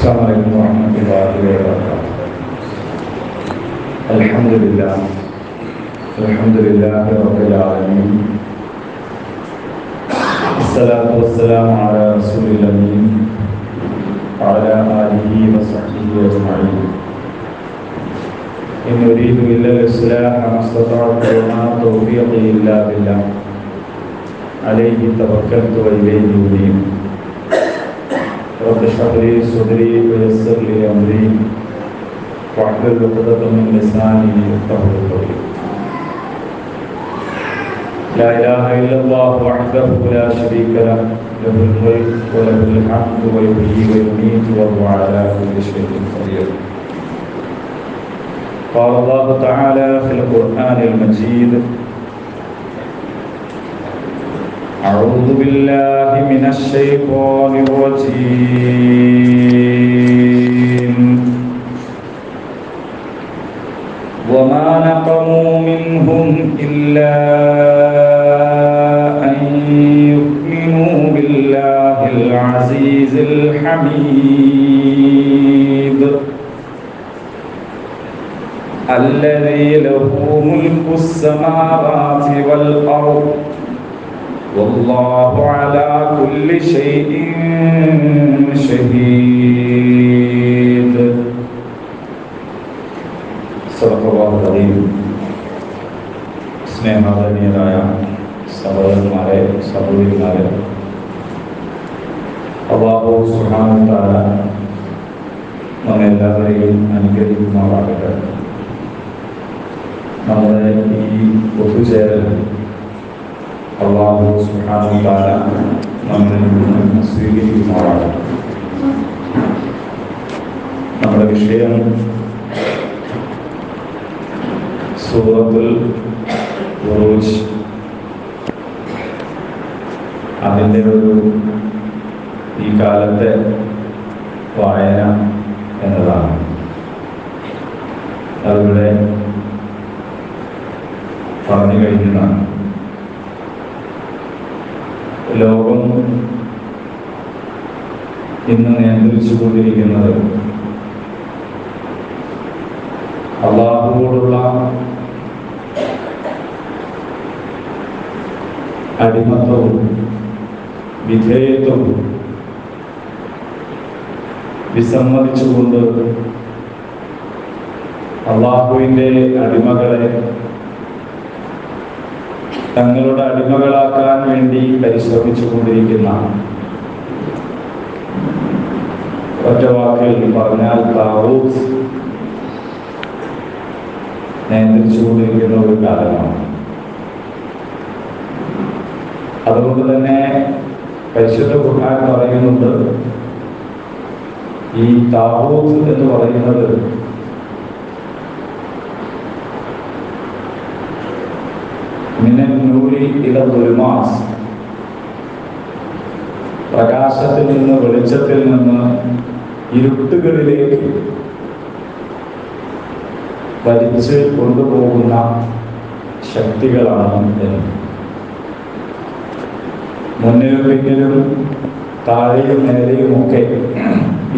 السلام عليكم ورحمة الله وبركاته. الحمد لله رب العالمين. الصلاة والسلام على رسول الأمين وعلى آله وصحبه أجمعين. إن أريد إلا الإصلاح ما استطعت وما توفيقي إلا بالله عليه توكلت وإليه أنيب. رب اشرح لي صدري ويسر لي أمري واحلل عقدة من لساني يفقهوا قولي. لا إله إلا الله وحده لا شريك له له الملك وله الحمد ويحيي ويميت وهو على كل شيء قدير. قال الله تعالى في القرآن المجيد: أعوذ بالله من الشيطان الرجيم. وما نقموا منهم إلا أن يؤمنوا بالله العزيز الحميد الذي له ملك السماوات والأرض والله على كل شيء شهيد. صدق الله العظيم. സ്നേഹാദരണീയരായ സഹോദരന്മാരെ, സഹോദരിമാരെ, അല്ലാഹു സുബ്ഹാനഹു വ തആല നമ്മെല്ലാവരെയും അനുഗ്രഹിക്കുമാറാകട്ടെ. നമ്മുടെ ഈ ഒത്തുചേരൽ അല്ലാഹു സുബ്ഹാനഹു വ തആല നമ്മളിൽ നിന്ന് സ്വീകരിക്കുമാറാകട്ടെ. നമ്മുടെ വിഷയം സൂറത്തുൽ ബുറൂജ്, അതിൻ്റെ ഒരു ഈ കാലത്തെ വായന എന്നതാണ്. അതിവിടെ പറഞ്ഞു കഴിഞ്ഞതാണ്. ലോകം ഇന്ന് നിയന്ത്രിച്ചുകൊണ്ടിരിക്കുന്നത് അല്ലാഹുവോടുള്ള അടിമത്വവും വിധേയത്വവും വിസമ്മതിച്ചുകൊണ്ട് അല്ലാഹുവിൻ്റെ അടിമകളെ തങ്ങളുടെ അടിമകളാക്കാൻ വേണ്ടി പരിശ്രമിച്ചുകൊണ്ടിരിക്കുന്ന, ഒറ്റ വാക്കിൽ പറഞ്ഞാൽ താഗൂത്ത് നിയന്ത്രിച്ചുകൊണ്ടിരിക്കുന്ന ഒരു കാലമാണ്. അതുകൊണ്ട് തന്നെ പരിശുദ്ധ ഖുർആൻ പറയുന്നുണ്ട്, ഈ താഗൂത്ത് എന്ന് പറയുന്നത് മിനൻ നൂരി ഇല ദുൽമാസ്, പ്രകാശത്തിൽ നിന്ന് വെളിച്ചത്തിൽ നിന്ന് ഇരുട്ടുകളിലേക്ക് വലിച്ച് കൊണ്ടുപോകുന്ന ശക്തികളാണ് എന്ന്. മുന്നിലും പിന്നിലും താഴെയും നേരെയും ഒക്കെ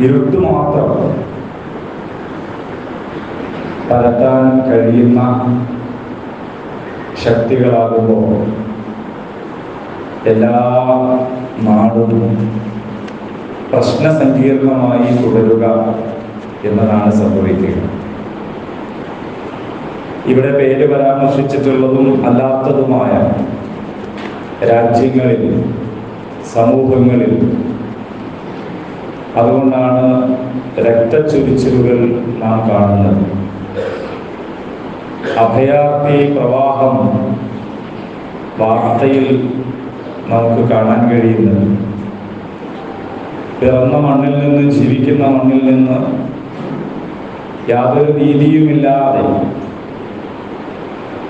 ഇരുട്ട് മാത്രം പരത്താൻ കഴിയുന്ന ശക്തികളാകുമ്പോൾ എല്ലാ നാടും പ്രശ്നസങ്കീർണമായി തുടരുക എന്നതാണ് സംഭവിക്കുക. ഇവിടെ പേര് പരാമർശിച്ചിട്ടുള്ളതും അല്ലാത്തതുമായ രാജ്യങ്ങളിൽ, സമൂഹങ്ങളിൽ, അതുകൊണ്ടാണ് രക്തച്ചൊരിച്ചിലുകൾ നാം കാണുന്നത്. അഭയാർത്ഥി പ്രവാഹം വാർത്തയിൽ നമുക്ക് കാണാൻ കഴിയുന്നത്. പിറന്ന മണ്ണിൽ നിന്ന്, ജീവിക്കുന്ന മണ്ണിൽ നിന്ന് യാതൊരു ഭീതിയുമില്ലാതെ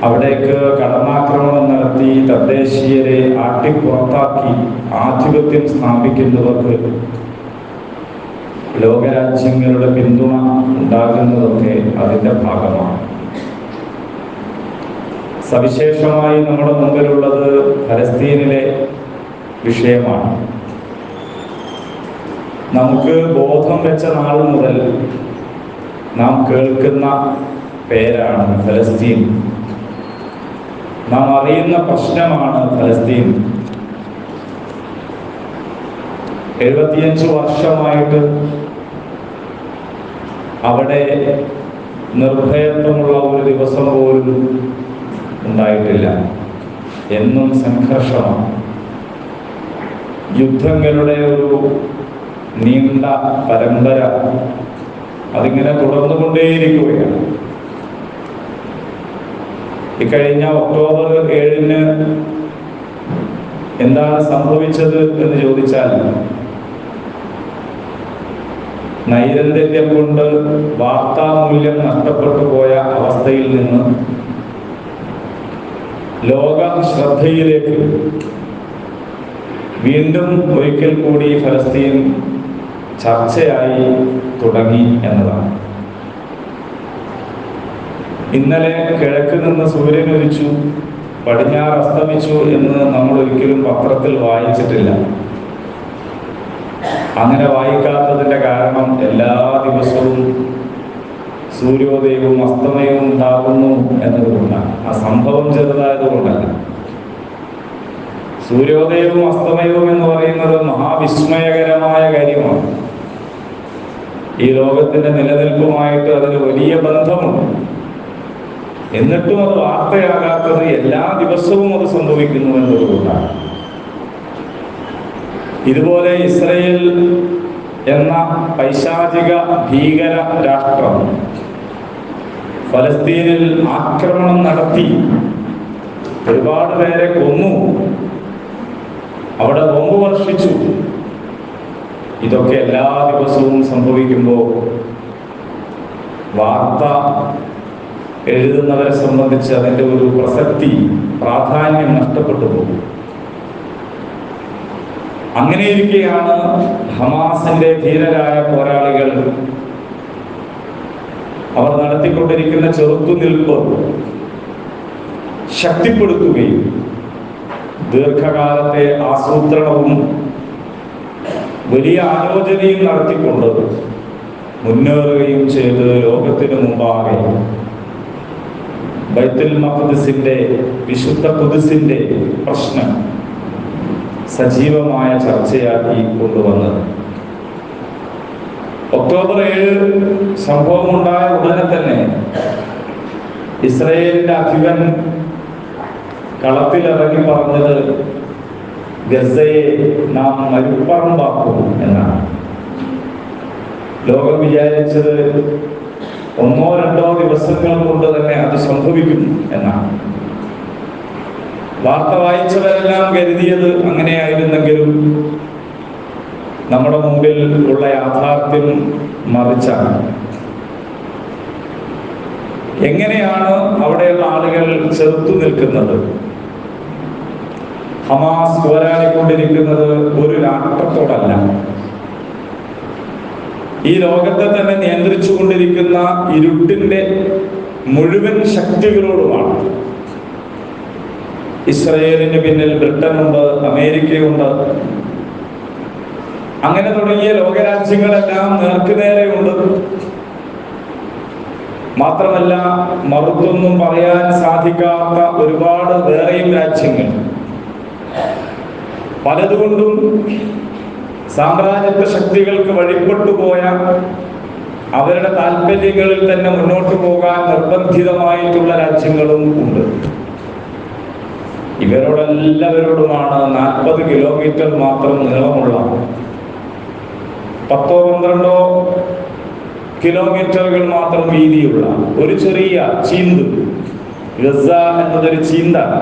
അവിടേക്ക് കടന്നാക്രമണം നടത്തി തദ്ദേശീയരെ ആട്ടിപ്പുറത്താക്കി ആധിപത്യം സ്ഥാപിക്കുന്നവർക്ക് ലോകരാജ്യങ്ങളുടെ പിന്തുണ ഉണ്ടാകുന്നതൊക്കെ അതിൻ്റെ ഭാഗമാണ്. സവിശേഷമായി നമ്മുടെ മുമ്പിലുള്ളത് ഫലസ്തീനിലെ വിഷയമാണ്. നമുക്ക് ബോധം വെച്ച നാൾ മുതൽ നാം കേൾക്കുന്ന പേരാണ് ഫലസ്തീൻ. നാം അറിയുന്ന പ്രശ്നമാണ് ഫലസ്തീൻ. 75 വർഷമായിട്ട് അവിടെ നിർഭയത്വമുള്ള ഒരു ദിവസം പോലും ഉണ്ടായിട്ടില്ല. എന്നും സംഘർഷമാണ്. യുദ്ധങ്ങളുടെ ഒരു നീണ്ട പരമ്പര അതിങ്ങനെ തുടർന്നുകൊണ്ടേയിരിക്കുകയാണ്. ഇക്കഴിഞ്ഞ ഒക്ടോബർ 7-ന് എന്താണ് സംഭവിച്ചത് എന്ന് ചോദിച്ചാൽ, നൈരന്തര്യം കൊണ്ട് വാർത്താമൂല്യം നഷ്ടപ്പെട്ടു പോയ അവസ്ഥയിൽ നിന്ന് ലോക ശ്രദ്ധയിലേക്ക് വീണ്ടും ഒരിക്കൽ കൂടി ഫലസ്തീൻ ചർച്ചയായി തുടങ്ങി എന്നതാണ്. ഇന്നലെ കിഴക്ക് നിന്ന് സൂര്യൻ ഉദിച്ചു, പടിഞ്ഞാറ് അസ്തമിച്ചു എന്ന് നമ്മൾ ഒരിക്കലും പത്രത്തിൽ വായിച്ചിട്ടില്ല. അങ്ങനെ വായിക്കാത്തതിൻ്റെ കാരണം എല്ലാ ദിവസവും സൂര്യോദയവും അസ്തമയവും ഉണ്ടാകുന്നു എന്നതുകൊണ്ടാണ്. ആ സംഭവം ചെറുതായതുകൊണ്ടല്ല. സൂര്യോദയവും അസ്തമയവും എന്ന് പറയുന്നത് മഹാവിസ്മയകരമായ കാര്യമാണ്. ഈ ലോകത്തിന്റെ നിലനിൽപ്പുമായിട്ട് അതിന് വലിയ ബന്ധമുണ്ട്. എന്നിട്ടും അത് വാർത്തയാകാത്തത് എല്ലാ ദിവസവും അത് സംഭവിക്കുന്നു എന്നതുകൊണ്ടാണ്. ഇതുപോലെ ഇസ്രയേൽ എന്ന പൈശാചിക ഭീകര രാഷ്ട്രം ഫലസ്തീനിൽ ആക്രമണം നടത്തി ഒരുപാട് പേരെ കൊന്നു, അവിടെ ബോംബ് വർഷിച്ചു. ഇതൊക്കെ എല്ലാ ദിവസവും സംഭവിക്കുമ്പോൾ വാർത്ത എഴുതുന്നവരെ സംബന്ധിച്ച് അതിൻ്റെ ഒരു പ്രസക്തി, പ്രാധാന്യം നഷ്ടപ്പെട്ടു പോകും. അങ്ങനെയിരിക്കെയാണ് ഹമാസിന്റെ ധീരരായ പോരാളികൾ അവർ നടത്തിക്കൊണ്ടിരിക്കുന്ന ചെറുത്തുനിൽപ്പ് ശക്തിപ്പെടുത്തുകയും ദീർഘകാലത്തെ ആസൂത്രണവും വലിയ ആലോചനയും നടത്തിക്കൊണ്ട് മുന്നേറുകയും ചെയ്ത് ലോകത്തിന് മുമ്പാകെ ബൈത്തുൽ മഖ്ദിസിന്റെ, വിശുദ്ധ ഖുദ്സിന്റെ പ്രശ്നം സജീവമായ ചർച്ചയാക്കി കൊണ്ടുവന്നത്. ഒക്ടോബർ 7 സംഭവമുണ്ടായ ഉടനെ തന്നെ ഇസ്രയേലിന്റെ അധിപൻ കളത്തിലിറങ്ങി പറഞ്ഞത് ഗസയെ നാം മരുപ്പറമ്പാക്കും എന്നാണ്. ലോകം വിചാരിച്ചത് 1-2 ദിവസങ്ങൾ കൊണ്ട് തന്നെ അത് സംഭവിക്കും എന്നാണ്. വാർത്ത വായിച്ചവരെല്ലാം കരുതിയത് അങ്ങനെയായിരുന്നെങ്കിലും നമ്മുടെ മുമ്പിൽ ഉള്ള യാഥാർത്ഥ്യം മറിച്ചാണ്. എങ്ങനെയാണ് അവിടെയുള്ള ആളുകൾ ചെറുത്തു നിൽക്കുന്നത്? ഹമാസ് പോരാടിക്കൊണ്ടിരിക്കുന്നത് ഒരു രാഷ്ട്രത്തോടല്ല, ഈ ലോകത്തെ തന്നെ നിയന്ത്രിച്ചു കൊണ്ടിരിക്കുന്ന ഇരുട്ടിന്റെ മുഴുവൻ ശക്തികളോടുമാണ്. ഇസ്രയേലിന് പിന്നിൽ ബ്രിട്ടനുണ്ട്, അമേരിക്കയുണ്ട്, അങ്ങനെ തുടങ്ങിയ ലോകരാജ്യങ്ങളെല്ലാം നേർക്കുനേരെയുണ്ട്. മാത്രമല്ല, മറുത്തൊന്നും പറയാൻ സാധിക്കാത്ത ഒരുപാട് വേറെയും രാജ്യങ്ങൾ, പലതുകൊണ്ടും സാമ്രാജ്യത്വ ശക്തികൾക്ക് വഴിപ്പെട്ടുപോയ, അവരുടെ താല്പര്യങ്ങളിൽ തന്നെ മുന്നോട്ട് പോകാൻ നിർബന്ധിതമായിട്ടുള്ള രാജ്യങ്ങളും ഉണ്ട്. ഇവരോടെല്ലാവരോടുമാണ് 40 കിലോമീറ്റർ മാത്രം നീളമുള്ള 10-12 കിലോമീറ്ററുകൾ മാത്രം വീതിയുള്ള ഒരു ചെറിയ ചീന്ത്, ഗസ എന്നതൊരു ചീന്താണ്,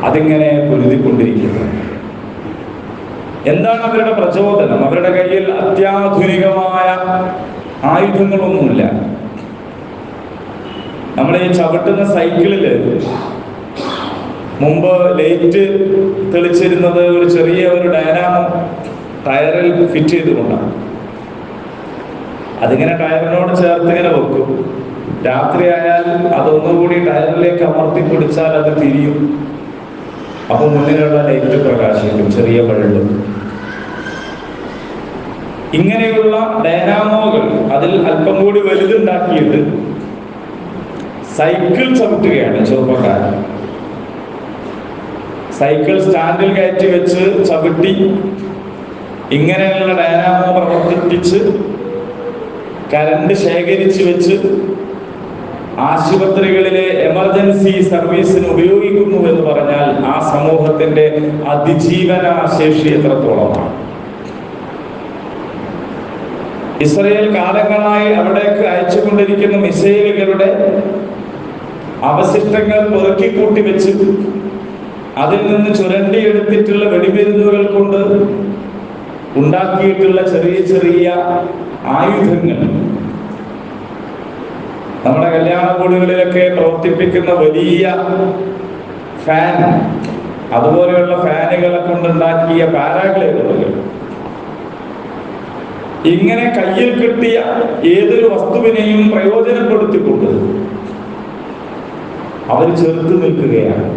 അതിങ്ങനെ പൊരുതിക്കൊണ്ടിരിക്കുന്നു. എന്താണ് അവരുടെ പ്രചോദനം? അവരുടെ കയ്യിൽ അത്യാധുനികമായ ആയുധങ്ങളൊന്നുമില്ല. നമ്മൾ ഈ ചവിട്ടുന്ന സൈക്കിളില് മുമ്പ് ലൈറ്റ് തെളിച്ചിരുന്നത് ഒരു ചെറിയ ഒരു ഡയനാമോ ടയറിൽ ഫിറ്റ് ചെയ്തുകൊണ്ടാണ്. അതിങ്ങനെ ടയറിനോട് ചേർത്ത് ഇങ്ങനെ വെക്കും. രാത്രിയായാൽ അതൊന്നുകൂടി ടയറിലേക്ക് അമർത്തി പിടിച്ചാൽ അത് തിരിയും. അപ്പൊ മുന്നിലുള്ള ലൈറ്റ് പ്രകാശിക്കും, ചെറിയ ബൾബ്. ഇങ്ങനെയുള്ള ഡൈനാമോകൾ അതിൽ അല്പം കൂടി വലുതുണ്ടാക്കിയിട്ട് സൈക്കിൾ ചവിട്ടുകയാണ് ചെറുപ്പക്കാരൻ. സൈക്കിൾ സ്റ്റാൻഡിൽ കയറ്റി വെച്ച് ചവിട്ടി ഇങ്ങനെയുള്ള ഡൈനാമോ പ്രവർത്തിപ്പിച്ച് കരണ്ട് ശേഖരിച്ച് വെച്ച് ആശുപത്രികളിലെ എമർജൻസി സർവീസിന് ഉപയോഗിക്കുന്നു എന്ന് പറഞ്ഞാൽ ആ സമൂഹത്തിന്റെ അതിജീവന ശേഷി എത്രത്തോളമാണ്. ഇസ്രയേൽ കാലങ്ങളായി അവിടേക്ക് അയച്ചുകൊണ്ടിരിക്കുന്ന മിസൈലുകളുടെ അവശിഷ്ടങ്ങൾ പെറുക്കിക്കൂട്ടി വെച്ച് അതിൽ നിന്ന് ചുരണ്ടിയെടുത്തിട്ടുള്ള വെടിമരുന്നുകൾ കൊണ്ട് ഉണ്ടാക്കിയിട്ടുള്ള ചെറിയ ചെറിയ ആയുധങ്ങൾ, നമ്മുടെ കല്യാണ വീടുകളിലൊക്കെ പ്രവർത്തിപ്പിക്കുന്ന വലിയ ഫാൻ, അതുപോലെയുള്ള ഫാനുകളെ കൊണ്ടുണ്ടാക്കിയ പാരാഗ്ലൈഡറുകൾ, ഇങ്ങനെ കയ്യിൽ കിട്ടിയ ഏതൊരു വസ്തുവിനെയും പ്രയോജനപ്പെടുത്തിക്കൊണ്ട് അവർ ചെറുത്തു നിൽക്കുകയാണ്.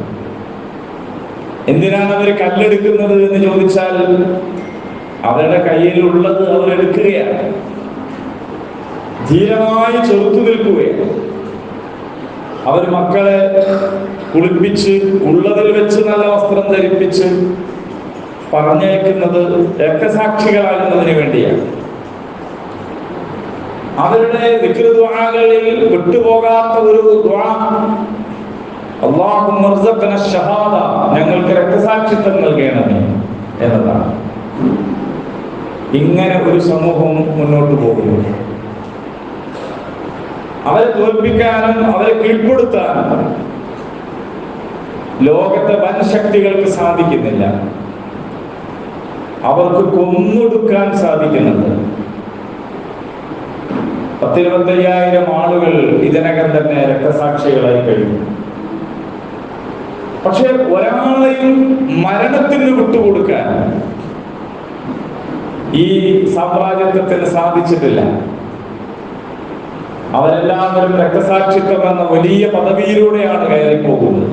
എന്തിനാണ് അവർ കല്ലെടുക്കുന്നത് എന്ന് ചോദിച്ചാൽ അവരുടെ കയ്യിലുള്ളത് അവരെടുക്കുകയാണ്. ധീരമായി ചെറുത്തു നിൽക്കുകയാണ്. അവർ മക്കളെ കുളിപ്പിച്ച് ഉള്ളതിൽ വെച്ച് നല്ല വസ്ത്രം ധരിപ്പിച്ച് പറഞ്ഞയക്കുന്നത് രക്തസാക്ഷികളാകുന്നതിന് വേണ്ടിയാണ്. അവരുടെ ദിക്ർ ദുആകളിൽ വിട്ടുപോകാത്ത ഒരു ദുആ അല്ലാഹുമ്മ അർസഖ്ന ഷഹാദ, ഞങ്ങൾക്ക് രക്തസാക്ഷിത്വം നൽകണമേ എന്നതാണ്. ഇങ്ങനെ ഒരു സമൂഹം മുന്നോട്ട് പോകുന്നു. അവരെ തോൽപ്പിക്കാനും അവരെ കീഴ്പ്പെടുത്താനും ലോകത്തെ വൻ ശക്തികൾക്ക് സാധിക്കുന്നില്ല. അവർക്ക് കൊന്നൊടുക്കാൻ സാധിക്കുന്നുണ്ട്. 10,000-25,000 ആളുകൾ ഇതിനകം തന്നെ രക്തസാക്ഷികളായി കഴിഞ്ഞു. പക്ഷെ ഒരാളെയും മരണത്തിന് വിട്ടുകൊടുക്കാൻ ഈ സാമ്രാജ്യത്വത്തിന് സാധിച്ചിട്ടില്ല. അവരെല്ലാവരും രക്തസാക്ഷിത്വം എന്ന വലിയ പദവിയിലൂടെയാണ് കയറി പോകുന്നത്.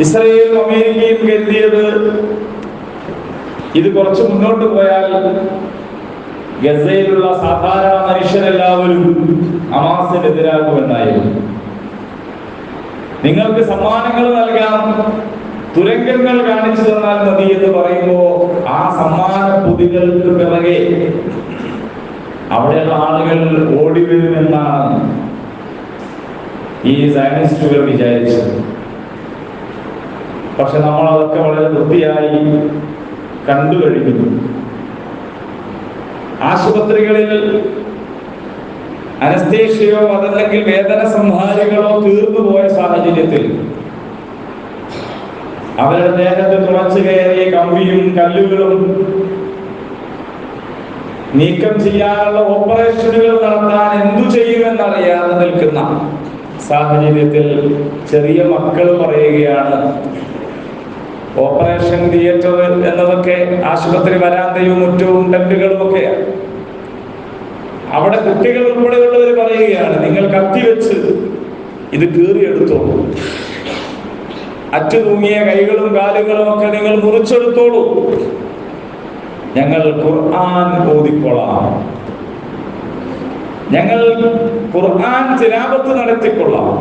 ഇസ്രയേലും അമേരിക്കയും കരുതിയത് ഇത് കുറച്ച് മുന്നോട്ട് പോയാൽ ഗസയിലുള്ള സാധാരണ മനുഷ്യരെല്ലാവരും ഹമാസിനെതിരാകുമെന്നായിരുന്നു. നിങ്ങൾക്ക് സമ്മാനങ്ങൾ നൽകാം, തുരങ്കങ്ങൾ കാണിച്ചു തന്നാൽ മതി എന്ന് പറയുമ്പോ ആ സമ്മാന പൊതികൾക്ക് പിറകെ അവിടെയുള്ള ആളുകൾ ഓടി വരുമെന്നാണ് ഈ സയനിസ്റ്റുകൾ വിചാരിച്ചത്. പക്ഷെ നമ്മൾ അതൊക്കെ വളരെ വൃത്തിയായി കണ്ടു കഴിഞ്ഞു. ആശുപത്രികളിൽ അനസ്തേഷ്യയോ അതല്ലെങ്കിൽ വേദന സംഹാരികളോ തീർന്നു പോയ സാഹചര്യത്തിൽ അവരുടെ ദേഹത്ത് തുളച്ചു കയറിയ കമ്പിയും കല്ലുകളും നീക്കം ചെയ്യാനുള്ള ഓപ്പറേഷനുകൾ നടത്താൻ എന്തു ചെയ്യുമെന്നറിയാതെ നിൽക്കുന്ന സാഹചര്യത്തിൽ ചെറിയ മക്കൾ പറയുകയാണ്, ഓപ്പറേഷൻ തിയേറ്റർ എന്നതൊക്കെ ആശുപത്രി വരാന്തയും മുറ്റവും ടെന്റുകളും ഒക്കെയാണ്. അവിടെ കുട്ടികൾ ഉൾപ്പെടെയുള്ളവർ പറയുകയാണ്, നിങ്ങൾ കത്തി വെച്ച് ഇത് കീറിയെടുത്തോളൂ, അറ്റു തൂങ്ങിയ കൈകളും കാലുകളും ഒക്കെ നിങ്ങൾ മുറിച്ചെടുത്തോളൂ, ഞങ്ങൾ ഖുർആൻ ഓതിക്കൊള്ളാം, ഞങ്ങൾ ഖുർആൻ തിലാവത്ത് നടത്തിക്കൊള്ളാം.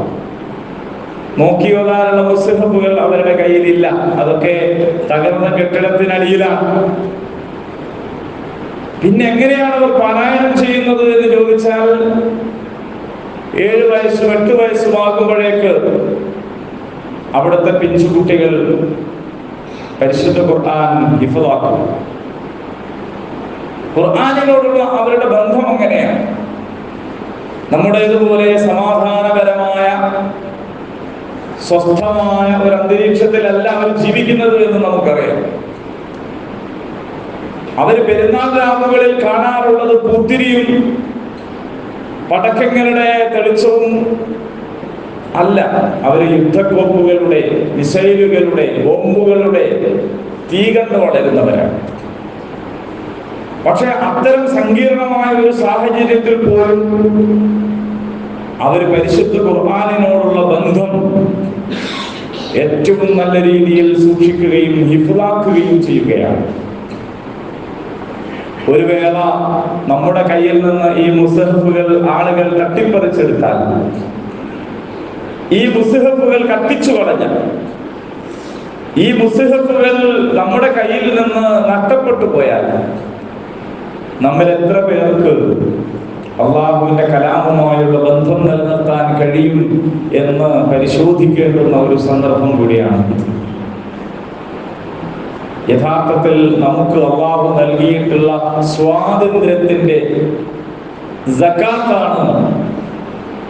നോക്കിയോതാനുള്ള മുസ്ഹഫുകൾ അവരുടെ കയ്യിലില്ല, അതൊക്കെ തകർന്ന കെട്ടിടത്തിനടിയിലാണ്. പിന്നെ എങ്ങനെയാണ് അവർ പാരായണം ചെയ്യുന്നത് എന്ന് ചോദിച്ചാൽ 7 വയസ്സും 8 വയസ്സുമാകുമ്പോഴേക്ക് അവിടുത്തെ പിഞ്ചുകുട്ടികൾ പരിശുദ്ധ ഖുർആൻ ഹിഫ്ളാക്കും. ഖുർആനിനോടുള്ള അവരുടെ ബന്ധം അങ്ങനെയാണ്. നമ്മുടേതുപോലെ സമാധാനപരമായ സ്വസ്ഥമായ ഒരു അന്തരീക്ഷത്തിലല്ല അവർ ജീവിക്കുന്നത് എന്ന് നമുക്കറിയാം. അവർ പെരുന്നാൾ രാവുകളിൽ കാണാറുള്ളത് പൂത്തിരിയും പടക്കങ്ങളുടെ തെളിച്ചവും അല്ല. അവർ യുദ്ധക്കോപ്പുകളുടെ, മിസൈലുകളുടെ, ബോംബുകളുടെ തീ കണ്ട് വളരുന്നവരാണ്. പക്ഷെ അത്തരം സങ്കീർണമായ ഒരു സാഹചര്യത്തിൽ പോലും അവർ പരിശുദ്ധ ഖുർആനിനോടുള്ള ബന്ധം ഏറ്റവും നല്ല രീതിയിൽ സൂക്ഷിക്കുകയും ഹിഫ്ളാക്കുകയും ചെയ്യുകയാണ്. ഒരു വേള നമ്മുടെ കയ്യിൽ നിന്ന് ഈ മുസ്ഹഫുകൾ ആളുകൾ തട്ടിപ്പറിച്ചെടുത്താൽ, ഈ മുസ്ഹഫുകൾ കത്തിച്ചു കളഞ്ഞാൽ, ഈ മുസ്ഹഫുകൾ നമ്മുടെ കയ്യിൽ നിന്ന് നഷ്ടപ്പെട്ടു പോയാൽ നമ്മിൽ എത്ര പേർക്ക് അള്ളാഹുവിന്റെ കലാമുമായുള്ള ബന്ധം നിലനിർത്താൻ കഴിയും എന്ന് പരിശോധിക്കേണ്ടുന്ന ഒരു സന്ദർഭം കൂടിയാണ്. യഥാർത്ഥത്തിൽ നമുക്ക് അള്ളാഹു നൽകിയിട്ടുള്ള സ്വാതന്ത്ര്യത്തിന്റെ സകാത്താണ്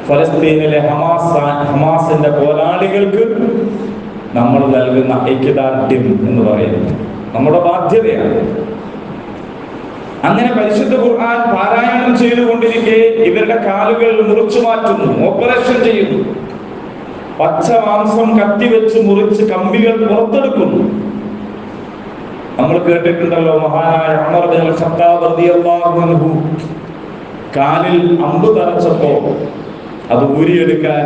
ഫലസ്തീനിലെ ഹമാസിന്റെ പോരാളികൾക്ക് നമ്മൾ നൽകുന്ന ഐക്യദാർഢ്യം എന്ന് പറയുന്നത് നമ്മുടെ ബാധ്യതയാണ്. അങ്ങനെ പരിശുദ്ധ ഖുർആൻ പാരായണം ചെയ്തുകൊണ്ടിരിക്കെ ഇവരുടെ കാലുകൾ മുറിച്ചു മാറ്റുന്നു, ഓപ്പറേഷൻ ചെയ്യുന്നു, പച്ച മാംസം കത്തിവെച്ച് മുറിച്ച് കമ്പികൾ പുറത്തെടുക്കുന്നു. നമ്മൾ കേട്ടിട്ടുണ്ടല്ലോ, മഹാനായ ഉമർ ഇബ്നുൽ ഖത്താബ് റളിയല്ലാഹു അൻഹു കാലിൽ അമ്പ് തറച്ചപ്പോ അത് ഊരിയെടുക്കാൻ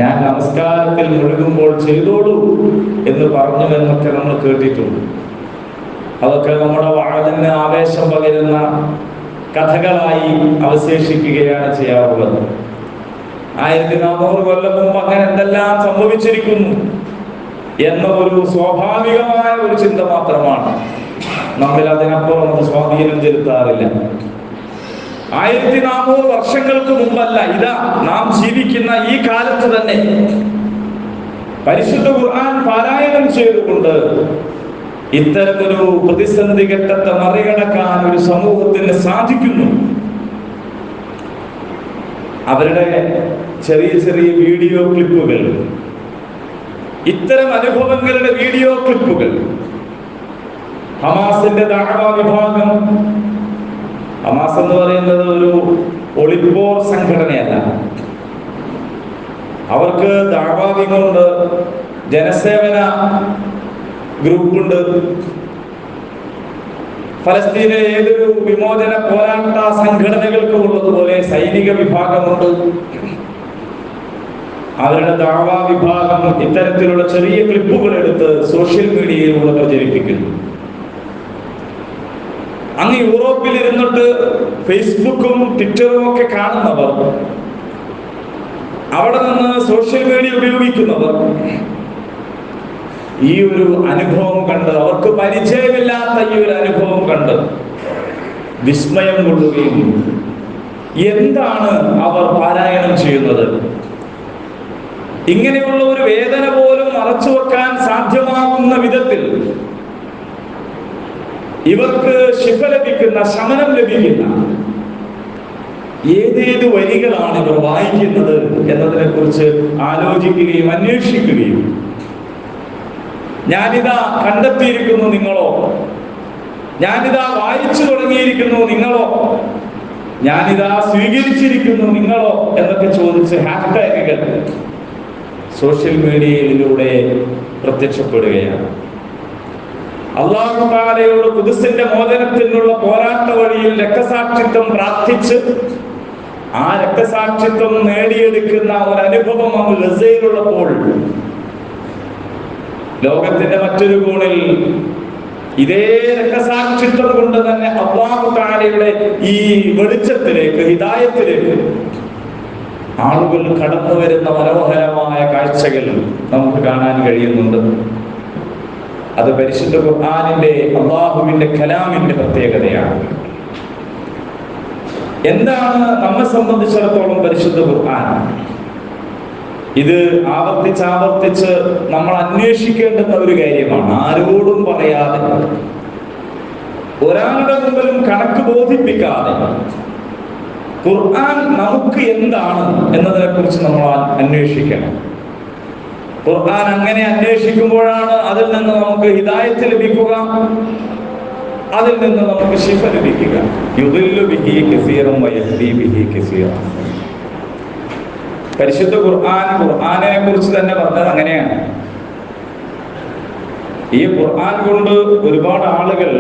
ഞാൻ നമസ്കാരത്തിൽ മുഴുകുമ്പോൾ ചെയ്തോളൂ എന്ന് പറഞ്ഞു എന്നൊക്കെ നമ്മൾ കേട്ടിട്ടുണ്ട്. അതൊക്കെ നമ്മുടെ വാഴന് ആവേശം പകരുന്ന കഥകളായി അവശേഷിക്കുകയാണ് ചെയ്യാറുള്ളത്. 1400 കൊല്ലം മുമ്പ് അങ്ങനെ എന്തെല്ലാം സംഭവിച്ചിരിക്കുന്നു എന്ന ഒരു സ്വാഭാവികമായ ഒരു ചിന്ത മാത്രമാണ്. നമ്മൾ അതിനപ്പുറം സ്വാധീനം ചെലുത്താറില്ല. 1400 വർഷങ്ങൾക്ക് മുമ്പല്ല, ഇതാ നാം ജീവിക്കുന്ന ഈ കാലത്ത് തന്നെ പരിശുദ്ധ ഖുർആൻ പാരായണം ചെയ്തുകൊണ്ട് ഇത്തരമൊരു പ്രതിസന്ധി ഘട്ടത്തെ മറികടക്കാൻ ഒരു സമൂഹത്തിന് സാധിക്കുന്നു. അവരുടെ ചെറിയ ചെറിയ വീഡിയോ ക്ലിപ്പുകൾ, ഇത്തരം അനുഭവങ്ങളുടെ വീഡിയോ ക്ലിപ്പുകൾ ഹമാസിന്റെ ദഅവ വിഭാഗം, ഹമാസ് എന്ന് പറയുന്നത് ഒരു ഒളിപ്പോർ സംഘടനയല്ല. അവർക്ക് ദഅവ വിങ്ങുണ്ട്, ജനസേവന ഗ്രൂപ്പുണ്ട്. ഫലസ്തീനിലെ ഏതൊരു വിമോചന പോരാട്ട സംഘടനകൾക്കും ഉള്ളതുപോലെ സൈനിക വിഭാഗമുണ്ട്. അവരുടെ ദഅവ വിഭാഗം ഇത്തരത്തിലുള്ള ചെറിയ ക്ലിപ്പുകൾ എടുത്ത് സോഷ്യൽ മീഡിയയിലൂടെ പ്രചരിപ്പിക്കുന്നു. അങ്ങ് യൂറോപ്പിൽ ഇരുന്നിട്ട് ഫേസ്ബുക്കും ട്വിറ്ററും ഒക്കെ കാണുന്നവർ, അവിടെ നിന്ന് സോഷ്യൽ മീഡിയ ഉപയോഗിക്കുന്നവർ ഈ ഒരു അനുഭവം കണ്ട്, അവർക്ക് പരിചയമില്ലാത്ത ഈ ഒരു അനുഭവം കണ്ട് വിസ്മയം കൊള്ളുകയും എന്താണ് അവർ പാരായണം ചെയ്യുന്നത്, ഇങ്ങനെയുള്ള ഒരു വേദന പോലും മറച്ചു വെക്കാൻ സാധ്യമാകുന്ന വിധത്തിൽ ഇവർക്ക് ശിഫ ലഭിക്കുന്ന, ശമനം ലഭിക്കുന്ന ഏതേത് വരികളാണ് ഇവർ വായിക്കുന്നത് എന്നതിനെ കുറിച്ച് ആലോചിക്കുകയും അന്വേഷിക്കുകയും, ഞാനിതാ കണ്ടെത്തിയിരിക്കുന്നു നിങ്ങളോ, ഞാനിതാ വായിച്ചു തുടങ്ങിയിരിക്കുന്നു നിങ്ങളോ, ഞാനിതാ സ്വീകരിച്ചിരിക്കുന്നു നിങ്ങളോ എന്നൊക്കെ ചോദിച്ച് ഹാഷ്ടാഗുകൾ സോഷ്യൽ മീഡിയയിലൂടെ പ്രത്യക്ഷപ്പെടുകയാണ്. അല്ലാഹു തആലയോട് ഖുദ്സിന്റെ മോചനത്തിനുള്ള പോരാട്ട വഴിയിൽ രക്തസാക്ഷിത്വം പ്രാർത്ഥിച്ച് ആ രക്തസാക്ഷിത്വം നേടിയെടുക്കുന്ന ഒരു അനുഭവം നമ്മൾ ഗസയിലുള്ളപ്പോൾ, ലോകത്തിന്റെ മറ്റൊരു കോണിൽ ഇതേ രക്തസാക്ഷിത്വം കൊണ്ട് തന്നെ അല്ലാഹു തആലയുടെ ഈ വെളിച്ചത്തിലേക്ക്, ഹിദായത്തിലേക്ക് ആളുകൾ കടന്നു വരുന്ന മനോഹരമായ കാഴ്ചകൾ നമുക്ക് കാണാൻ കഴിയുന്നുണ്ട്. അത് പരിശുദ്ധ ഖുർആനിന്റെ, അല്ലാഹുവിന്റെ കലാമിന്റെ പ്രത്യേകതയാണ്. എന്താണ് നമ്മെ സംബന്ധിച്ചിടത്തോളം പരിശുദ്ധ ഖുർആൻ? ഇത് ആവർത്തിച്ച് നമ്മൾ അന്വേഷിക്കേണ്ടുന്ന ഒരു കാര്യമാണ്. ആരോടും പറയാതെ, ഒരാളുടെ മുമ്പിലും കണക്ക് ബോധിപ്പിക്കാതെ ഖുർആൻ നമുക്ക് എന്താണ് എന്നതിനെ കുറിച്ച് നമ്മൾ അന്വേഷിക്കണം. ഖുർആൻ അങ്ങനെ അന്വേഷിക്കുമ്പോഴാണ് അതിൽ നിന്ന് നമുക്ക് ഹിദായത്ത് ലഭിക്കുക, അതിൽ നിന്ന് നമുക്ക് ശിഫ ലഭിക്കുക. യുദില്ലു ബിഹി കസീറൻ വയഹ്ദി ബിഹി കസീറൻ. പരിശുദ്ധ ഖുർആനെ കുറിച്ച് തന്നെ പറഞ്ഞത് അങ്ങനെയാണ്. ഈ ഖുർആൻ കൊണ്ട് ഒരുപാട് ആളുകൾ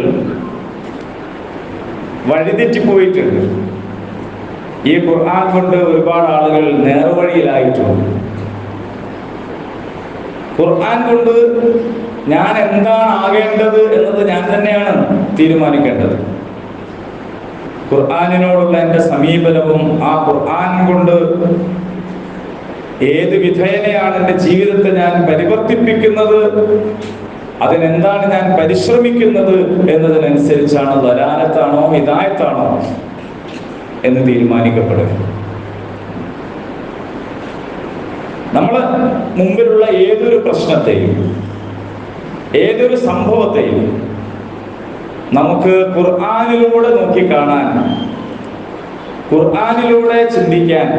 വഴിതെറ്റിപ്പോയിട്ടുണ്ട്. ഈ ഖുർആൻ കൊണ്ട് ഒരുപാട് ആളുകൾ നേർവഴിയിലായിട്ടുണ്ട്. ഖുർആൻ കൊണ്ട് ഞാൻ എന്താണ് ആകേണ്ടത് എന്നത് ഞാൻ തന്നെയാണ് തീരുമാനിക്കേണ്ടത്. ഖുർആനിനോടുള്ള എൻ്റെ സമീപനവും ആ ഖുർആൻ കൊണ്ട് ഏത് വിധേനയാണ് എൻ്റെ ജീവിതത്തെ ഞാൻ പരിവർത്തിപ്പിക്കുന്നത്, അതിനെന്താണ് ഞാൻ പരിശ്രമിക്കുന്നത് എന്നതിനനുസരിച്ചാണ് ദലാലത്താണോ ഹിദായത്താണോ എന്ന് തീരുമാനിക്കപ്പെടുക. നമ്മൾ മുമ്പിലുള്ള ഏതൊരു പ്രശ്നത്തെയും ഏതൊരു സംഭവത്തെയും നമുക്ക് ഖുർആനിലൂടെ നോക്കിക്കാണാൻ, ഖുർആനിലൂടെ ചിന്തിക്കാൻ,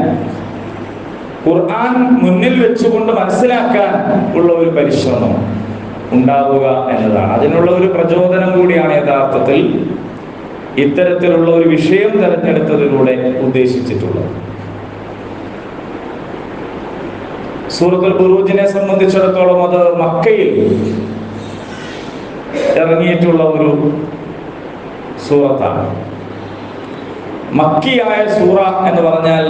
ഖുർആൻ മുന്നിൽ വെച്ചുകൊണ്ട് മനസ്സിലാക്കാൻ ഉള്ള ഒരു പരിശ്രമം ഉണ്ടാവുക എന്നതാണ്. അതിനുള്ള ഒരു പ്രചോദനം കൂടിയാണ് യഥാർത്ഥത്തിൽ ഇത്തരത്തിലുള്ള ഒരു വിഷയം തിരഞ്ഞെടുത്തതിലൂടെ ഉദ്ദേശിച്ചിട്ടുള്ളത്. സൂറത്തുൽ ബുറൂജിനെ സംബന്ധിച്ചിടത്തോളം അത് മക്കയിൽ ഇറങ്ങിയിട്ടുള്ള ഒരു സൂറത്താണ്. മക്കിയായ സൂറ എന്ന് പറഞ്ഞാൽ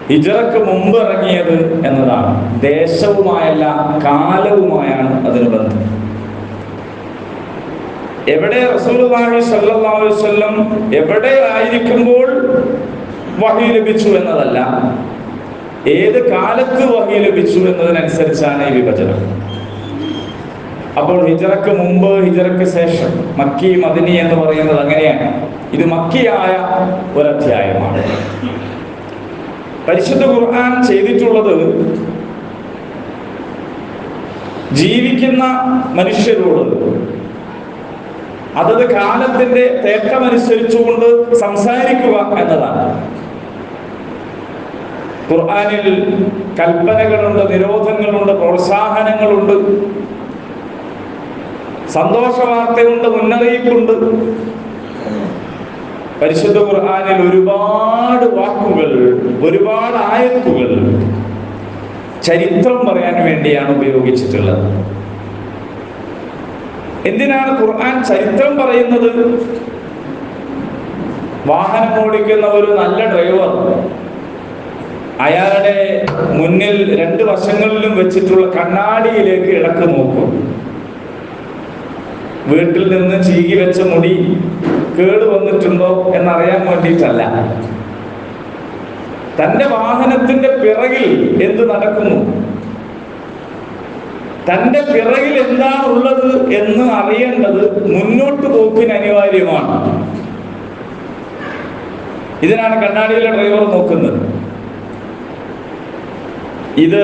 ഹിജ്റക്ക് മുമ്പ് ഇറങ്ങിയത് എന്നതാണ്. ദേശവുമായല്ല, കാലവുമായാണ് അതിന് ബന്ധം. എവിടെ റസൂലുള്ളാഹി സ്വല്ലല്ലാഹു അലൈഹി വസല്ലം എവിടെ ആയിരിക്കുമ്പോൾ വഹി ലഭിച്ചു എന്നതല്ല, ഏത് കാലത്ത് വഹി ലഭിച്ചു എന്നതിനനുസരിച്ചാണ് ഈ വിഭജനം. അപ്പോൾ ഹിജ്റക്ക് മുമ്പ്, ഹിജ്റക്ക് ശേഷം, മക്കി മദനി എന്ന് പറയുന്നത് അങ്ങനെയാണ്. ഇത് മക്കിയായ ഒരധ്യായമാണ്. പരിശുദ്ധ ഖുർആൻ ചെയ്തിട്ടുള്ളത് ജീവിക്കുന്ന മനുഷ്യരോട് അതത് കാലത്തിന്റെ തേക്കമനുസരിച്ചുകൊണ്ട് സംസാരിക്കുക എന്നതാണ്. ഖുർആനിൽ കൽപ്പനകളുണ്ട്, നിരോധങ്ങളുണ്ട്, പ്രോത്സാഹനങ്ങളുണ്ട്, സന്തോഷ വാർത്തയുണ്ട്, മുന്നറിയിപ്പുണ്ട്. പരിശുദ്ധ ഖുർആനിൽ ഒരുപാട് വാക്കുകൾ, ഒരുപാട് ആയത്തുകൾ ചരിത്രം പറയാൻ വേണ്ടിയാണ് ഉപയോഗിച്ചിട്ടുള്ളത്. എന്തിനാണ് ഖുർആൻ ചരിത്രം പറയുന്നത്? വാഹനം ഓടിക്കുന്ന ഒരു നല്ല ഡ്രൈവർ അയാളുടെ മുന്നിൽ രണ്ട് വശങ്ങളിലും വെച്ചിട്ടുള്ള കണ്ണാടിയിലേക്ക് ഇടക്ക് നോക്കും. വീട്ടിൽ നിന്ന് ചീകി വെച്ച മുടി കേട് വന്നിട്ടുണ്ടോ എന്നറിയാൻ വേണ്ടിയിട്ടല്ല. തന്റെ വാഹനത്തിന്റെ പിറകിൽ എന്ത് നടക്കുന്നു, തന്റെ പിറകിൽ എന്താണുള്ളത് എന്ന് അറിയേണ്ടത് മുന്നോട്ട് പോക്കിന് അനിവാര്യമാണ്. ഇതിനാണ് കണ്ണാടിയിലെ ഡ്രൈവർ നോക്കുന്നത്. ഇത്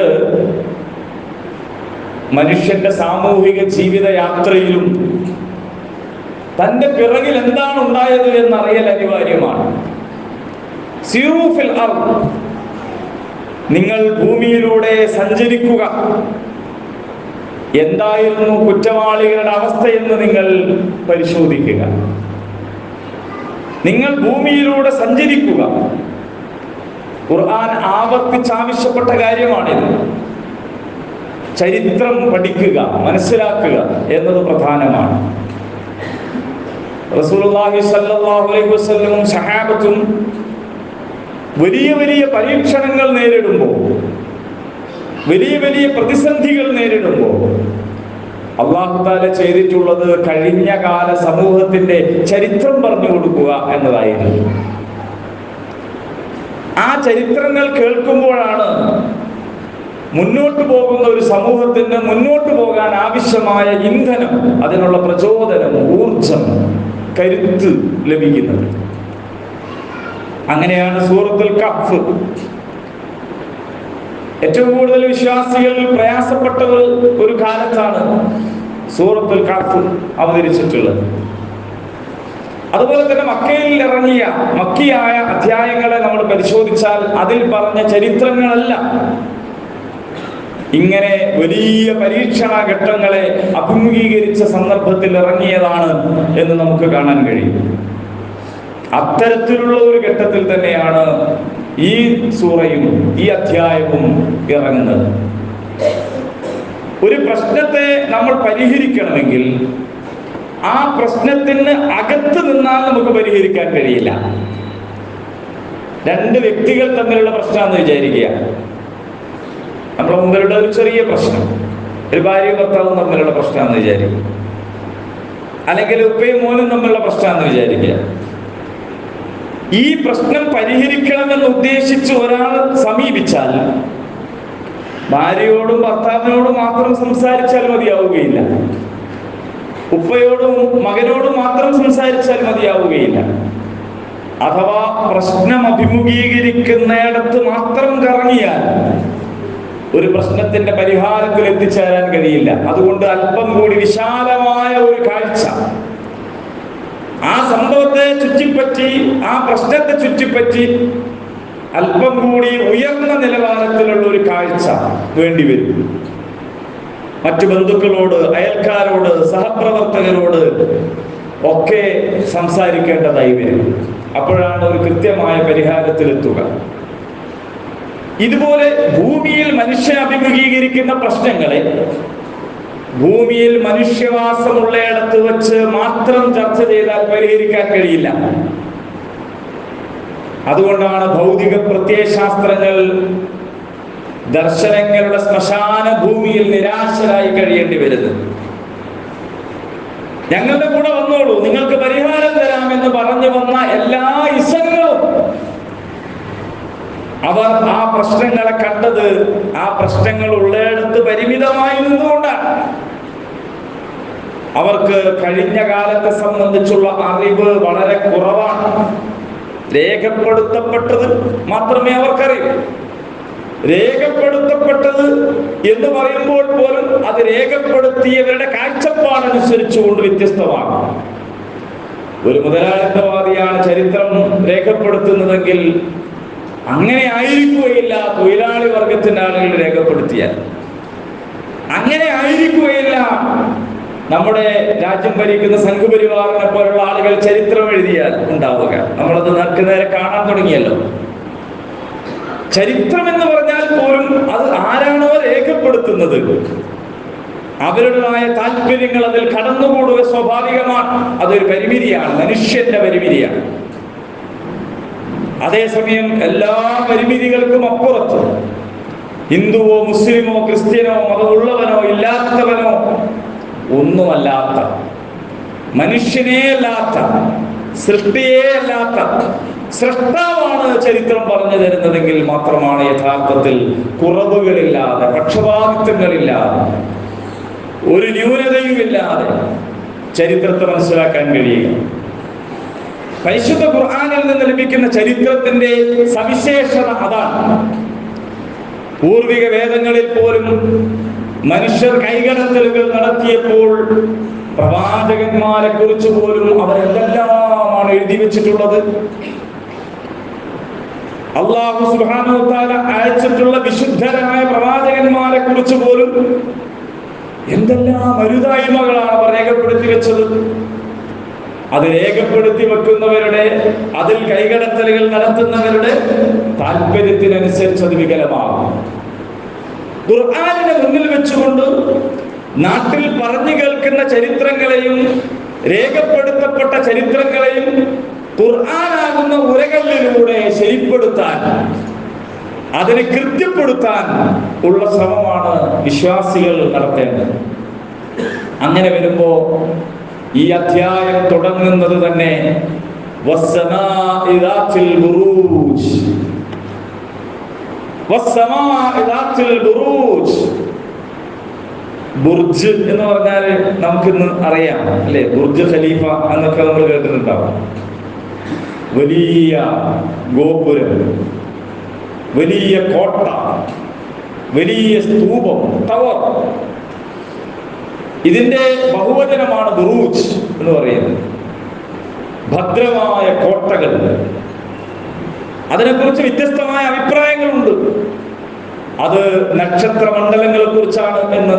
മനുഷ്യന്റെ സാമൂഹിക ജീവിത യാത്രയിലും തന്റെ പിറകിൽ എന്താണ് ഉണ്ടായത് എന്നറിയൽ അനിവാര്യമാണ്. സിറൂ ഫിൽ അർദ്, നിങ്ങൾ ഭൂമിയിലൂടെ സഞ്ചരിക്കുക. എന്തായിരുന്നു കുറ്റവാളികളുടെ അവസ്ഥയെന്ന് നിങ്ങൾ പരിശോധിക്കുക. നിങ്ങൾ ഭൂമിയിലൂടെ സഞ്ചരിക്കുക. ഖുർആൻ ആവർത്തിച്ചാവശ്യപ്പെട്ട കാര്യമാണിത്. ചരിത്രം പഠിക്കുക, മനസ്സിലാക്കുക എന്നത് പ്രധാനമാണ്. റസൂലുള്ളാഹി സ്വല്ലല്ലാഹു അലൈഹി വസല്ലമും സഹാബത്തും വലിയ വലിയ പരീക്ഷണങ്ങൾ നേരിടുമ്പോൾ, വലിയ വലിയ പ്രതിസന്ധികൾ നേരിടുമ്പോൾ അല്ലാഹു തആല ചെയ്തിട്ടുള്ളത് കഴിഞ്ഞ കാല സമൂഹത്തിന്റെ ചരിത്രം പറഞ്ഞു കൊടുക്കുക എന്നതായിരുന്നു. ആ ചരിത്രങ്ങൾ കേൾക്കുമ്പോഴാണ് മുന്നോട്ട് പോകുന്ന ഒരു സമൂഹത്തിന് മുന്നോട്ട് പോകാൻ ആവശ്യമായ ഇന്ധനം, അതിനുള്ള പ്രചോദനം, ഊർജം, കരുത്ത് ലഭിക്കുന്നത്. അങ്ങനെയാണ് സൂറത്തുൽ കഹ്ഫ് ഏറ്റവും കൂടുതൽ വിശ്വാസികൾ പ്രയാസപ്പെട്ട ഒരു കാലത്താണ് സൂറത്തുൽ കഹ്ഫ് അവതരിച്ചിട്ടുള്ളത്. അതുപോലെ തന്നെ മക്കയിൽ ഇറങ്ങിയ മക്കിയായ അധ്യായങ്ങളെ നമ്മൾ പരിശോധിച്ചാൽ അതിൽ പറഞ്ഞ ചരിത്രങ്ങളല്ല ഇങ്ങനെ വലിയ പരീക്ഷണ ഘട്ടങ്ങളെ അഭിമുഖീകരിച്ച സന്ദർഭത്തിൽ ഇറങ്ങിയതാണ് എന്ന് നമുക്ക് കാണാൻ കഴിയും. അത്തരത്തിലുള്ള ഒരു ഘട്ടത്തിൽ തന്നെയാണ് ഈ സൂറയും ഈ അധ്യായവും ഇറങ്ങുന്നത്. ഒരു പ്രശ്നത്തെ നമ്മൾ പരിഹരിക്കണമെങ്കിൽ ആ പ്രശ്നത്തിന് അകത്ത് നിന്നാൽ നമുക്ക് പരിഹരിക്കാൻ കഴിയില്ല. രണ്ട് വ്യക്തികൾ തമ്മിലുള്ള പ്രശ്നമാണെന്ന് വിചാരിക്കുക. നമ്മുടെ മുമ്പിലുള്ള ഒരു ചെറിയ പ്രശ്നം, ഒരു ഭാര്യയും ഭർത്താവും തമ്മിലുള്ള പ്രശ്നമാണെന്ന് വിചാരിക്കുക, അല്ലെങ്കിൽ ഉപ്പയും മോനും തമ്മിലുള്ള പ്രശ്നമാണെന്ന് വിചാരിക്കുക. ഈ പ്രശ്നം പരിഹരിക്കണമെന്ന് ഉദ്ദേശിച്ച് ഒരാൾ സമീപിച്ചാൽ ഭാര്യയോടും ഭർത്താവിനോടും മാത്രം സംസാരിച്ചാൽ മതിയാവുകയില്ല, ഉപ്പയോടും മകനോടും മാത്രം സംസാരിച്ചാൽ മതിയാവുകയില്ല. അഥവാ പ്രശ്നം അഭിമുഖീകരിക്കുന്നിടത്ത് മാത്രം കറങ്ങിയാൽ ഒരു പ്രശ്നത്തിന്റെ പരിഹാരത്തിൽ എത്തിച്ചേരാൻ കഴിയില്ല. അതുകൊണ്ട് അല്പം കൂടി വിശാലമായ ഒരു കാഴ്ച, ആ സംഭവത്തെ ചുറ്റിപ്പറ്റി, ആ പ്രശ്നത്തെ ചുറ്റിപ്പറ്റി അല്പം കൂടി ഉയർന്ന നിലവാരത്തിലുള്ള ഒരു കാഴ്ച വേണ്ടിവരും. മറ്റു ബന്ധുക്കളോട്, അയൽക്കാരോട്, സഹപ്രവർത്തകരോട് ഒക്കെ സംസാരിക്കേണ്ടതായി വരും. അപ്പോഴാണ് ഒരു കൃത്യമായ പരിഹാരത്തിലെത്തുക. ഇതുപോലെ ഭൂമിയിൽ മനുഷ്യൻ അഭിമുഖീകരിക്കുന്ന പ്രശ്നങ്ങളെ ഭൂമിയിൽ മനുഷ്യവാസമുള്ളയിടത്ത് വെച്ച് മാത്രം ചർച്ച ചെയ്താൽ പരിഹരിക്കാൻ കഴിയില്ല. അതുകൊണ്ടാണ് ഭൗതിക പ്രത്യയശാസ്ത്രങ്ങൾ ദർശനങ്ങളുടെ ശ്മശാന ഭൂമിയിൽ നിരാശരായി കഴിയേണ്ടി വരുന്നത്. ഞങ്ങളുടെ കൂടെ വന്നോളൂ, നിങ്ങൾക്ക് പരിഹാരം തരാമെന്ന് പറഞ്ഞു വന്ന എല്ലാ ഇസങ്ങളും അവർ ആ പ്രശ്നങ്ങളെ കണ്ടത് ആ പ്രശ്നങ്ങൾ ഉള്ളയിടത്ത് പരിമിതമായി നിന്നുകൊണ്ടാണ്. അവർക്ക് കഴിഞ്ഞ കാലത്തെ സംബന്ധിച്ചുള്ള അറിവ് വളരെ കുറവാണ്. രേഖപ്പെടുത്തപ്പെട്ടത് മാത്രമേ അവർക്കറിയൂ. രേഖപ്പെടുത്തപ്പെട്ടത് എന്ന് പറയുമ്പോൾ പോലും അത് രേഖപ്പെടുത്തിയവരുടെ കാഴ്ചപ്പാടനുസരിച്ചുകൊണ്ട് വ്യത്യസ്തമാണ്. ഒരു മുതലാളിത്തവാദിയാണ് ചരിത്രം രേഖപ്പെടുത്തുന്നതെങ്കിൽ അങ്ങനെ ആയിരിക്കുകയില്ല തൊഴിലാളി വർഗത്തിന്റെ ആളുകൾ രേഖപ്പെടുത്തിയാൽ. അങ്ങനെ ആയിരിക്കുകയില്ല നമ്മുടെ രാജ്യം ഭരിക്കുന്ന സംഘപരിവാറിനെ പോലുള്ള ആളുകൾ ചരിത്രം എഴുതിയാൽ ഉണ്ടാവുക. നമ്മളത് നേരെ കാണാൻ തുടങ്ങിയല്ലോ. ചരിത്രം എന്ന് പറഞ്ഞാൽ പോലും അത് ആരാണോ രേഖപ്പെടുത്തുന്നത് അവരുടേതായ താല്പര്യങ്ങൾ അതിൽ കടന്നുകൂടുക സ്വാഭാവികമാണ്. അതൊരു പരിമിതിയാണ്, മനുഷ്യന്റെ പരിമിതിയാണ്. അതേസമയം എല്ലാ പരിമിതികൾക്കും അപ്പുറത്ത് ഹിന്ദുവോ മുസ്ലിമോ ക്രിസ്ത്യനോ മതമുള്ളവനോ ഇല്ലാത്തവനോ ഒന്നുമല്ലാത്ത, മനുഷ്യനേ അല്ലാത്ത, സൃഷ്ടിയേ അല്ലാത്ത സൃഷ്ടാവാണ് ചരിത്രം പറഞ്ഞു തരുന്നതെങ്കിൽ മാത്രമാണ് യഥാർത്ഥത്തിൽ കുറവുകളില്ലാതെ, പക്ഷപാതിത്വങ്ങളില്ലാതെ, ഒരു ന്യൂനതയുമില്ലാതെ ചരിത്രത്തെ മനസ്സിലാക്കാൻ കഴിയുക. പരിശുദ്ധ ഖുർആനിൽ നിന്ന് ലഭിക്കുന്ന ചരിത്രത്തിന്റെ സവിശേഷത അതാണ്. പൂർവിക വേദങ്ങളിൽ പോലും മനുഷ്യർ കൈകടത്തലുകൾ നടത്തിയപ്പോൾ പ്രവാചകന്മാരെ കുറിച്ച് പോലും അവരെന്തെല്ലാമാണ് എഴുതി വെച്ചിട്ടുള്ളത്. അല്ലാഹു സുബ്ഹാനഹു വ തആല അയച്ചിട്ടുള്ള വിശുദ്ധരായ പ്രവാചകന്മാരെ കുറിച്ച് പോലും എന്തെല്ലാം അരുതായ്മകളാണ് അവർ രേഖപ്പെടുത്തി വെച്ചത്. അത് രേഖപ്പെടുത്തി വെക്കുന്നവരുടെ, അതിൽ കൈകടത്തലുകൾ നടത്തുന്നവരുടെ താല്പര്യത്തിനനുസരിച്ച് അത് വികലമാകും. ഖുർആനിനെ മുന്നിൽ വെച്ചുകൊണ്ട് നാട്ടിൽ പറഞ്ഞു കേൾക്കുന്ന ചരിത്രങ്ങളെയും രേഖപ്പെടുത്തപ്പെട്ട ചരിത്രങ്ങളെയും ഖുർആനാകുന്ന ഉരകളിലൂടെ ശരിപ്പെടുത്താൻ, അതിനെ കൃത്യപ്പെടുത്താൻ ഉള്ള ശ്രമമാണ് വിശ്വാസികൾ നടത്തേണ്ടത്. അങ്ങനെ വരുമ്പോ ഈ അധ്യായം തുടങ്ങുന്നത് തന്നെ വസ്സമാഇ ദാത്തിൽ ബുറൂജ്, വസ്സമാഇ ദാത്തിൽ ബുറൂജ്. ബുർജ് എന്ന് പറഞ്ഞാൽ നമുക്കിന്ന് അറിയാം അല്ലെ, ബുർജ് ഖലീഫ എന്നൊക്കെ നമ്മൾ കേട്ടിട്ടുണ്ടാവും. വലിയ ഗോപുരം, വലിയ കോട്ട, വലിയ സ്തൂപം, ടവർ. ഇതിന്റെ ബഹുവചനമാണ് ബുറൂജ് എന്ന് പറയുന്നത്. ഭദ്രമായ കോട്ടകൾ. അതിനെക്കുറിച്ച് വ്യത്യസ്തമായ അഭിപ്രായങ്ങളുണ്ട്. അത് നക്ഷത്രമണ്ഡലങ്ങളെ കുറിച്ചാണ് എന്ന്,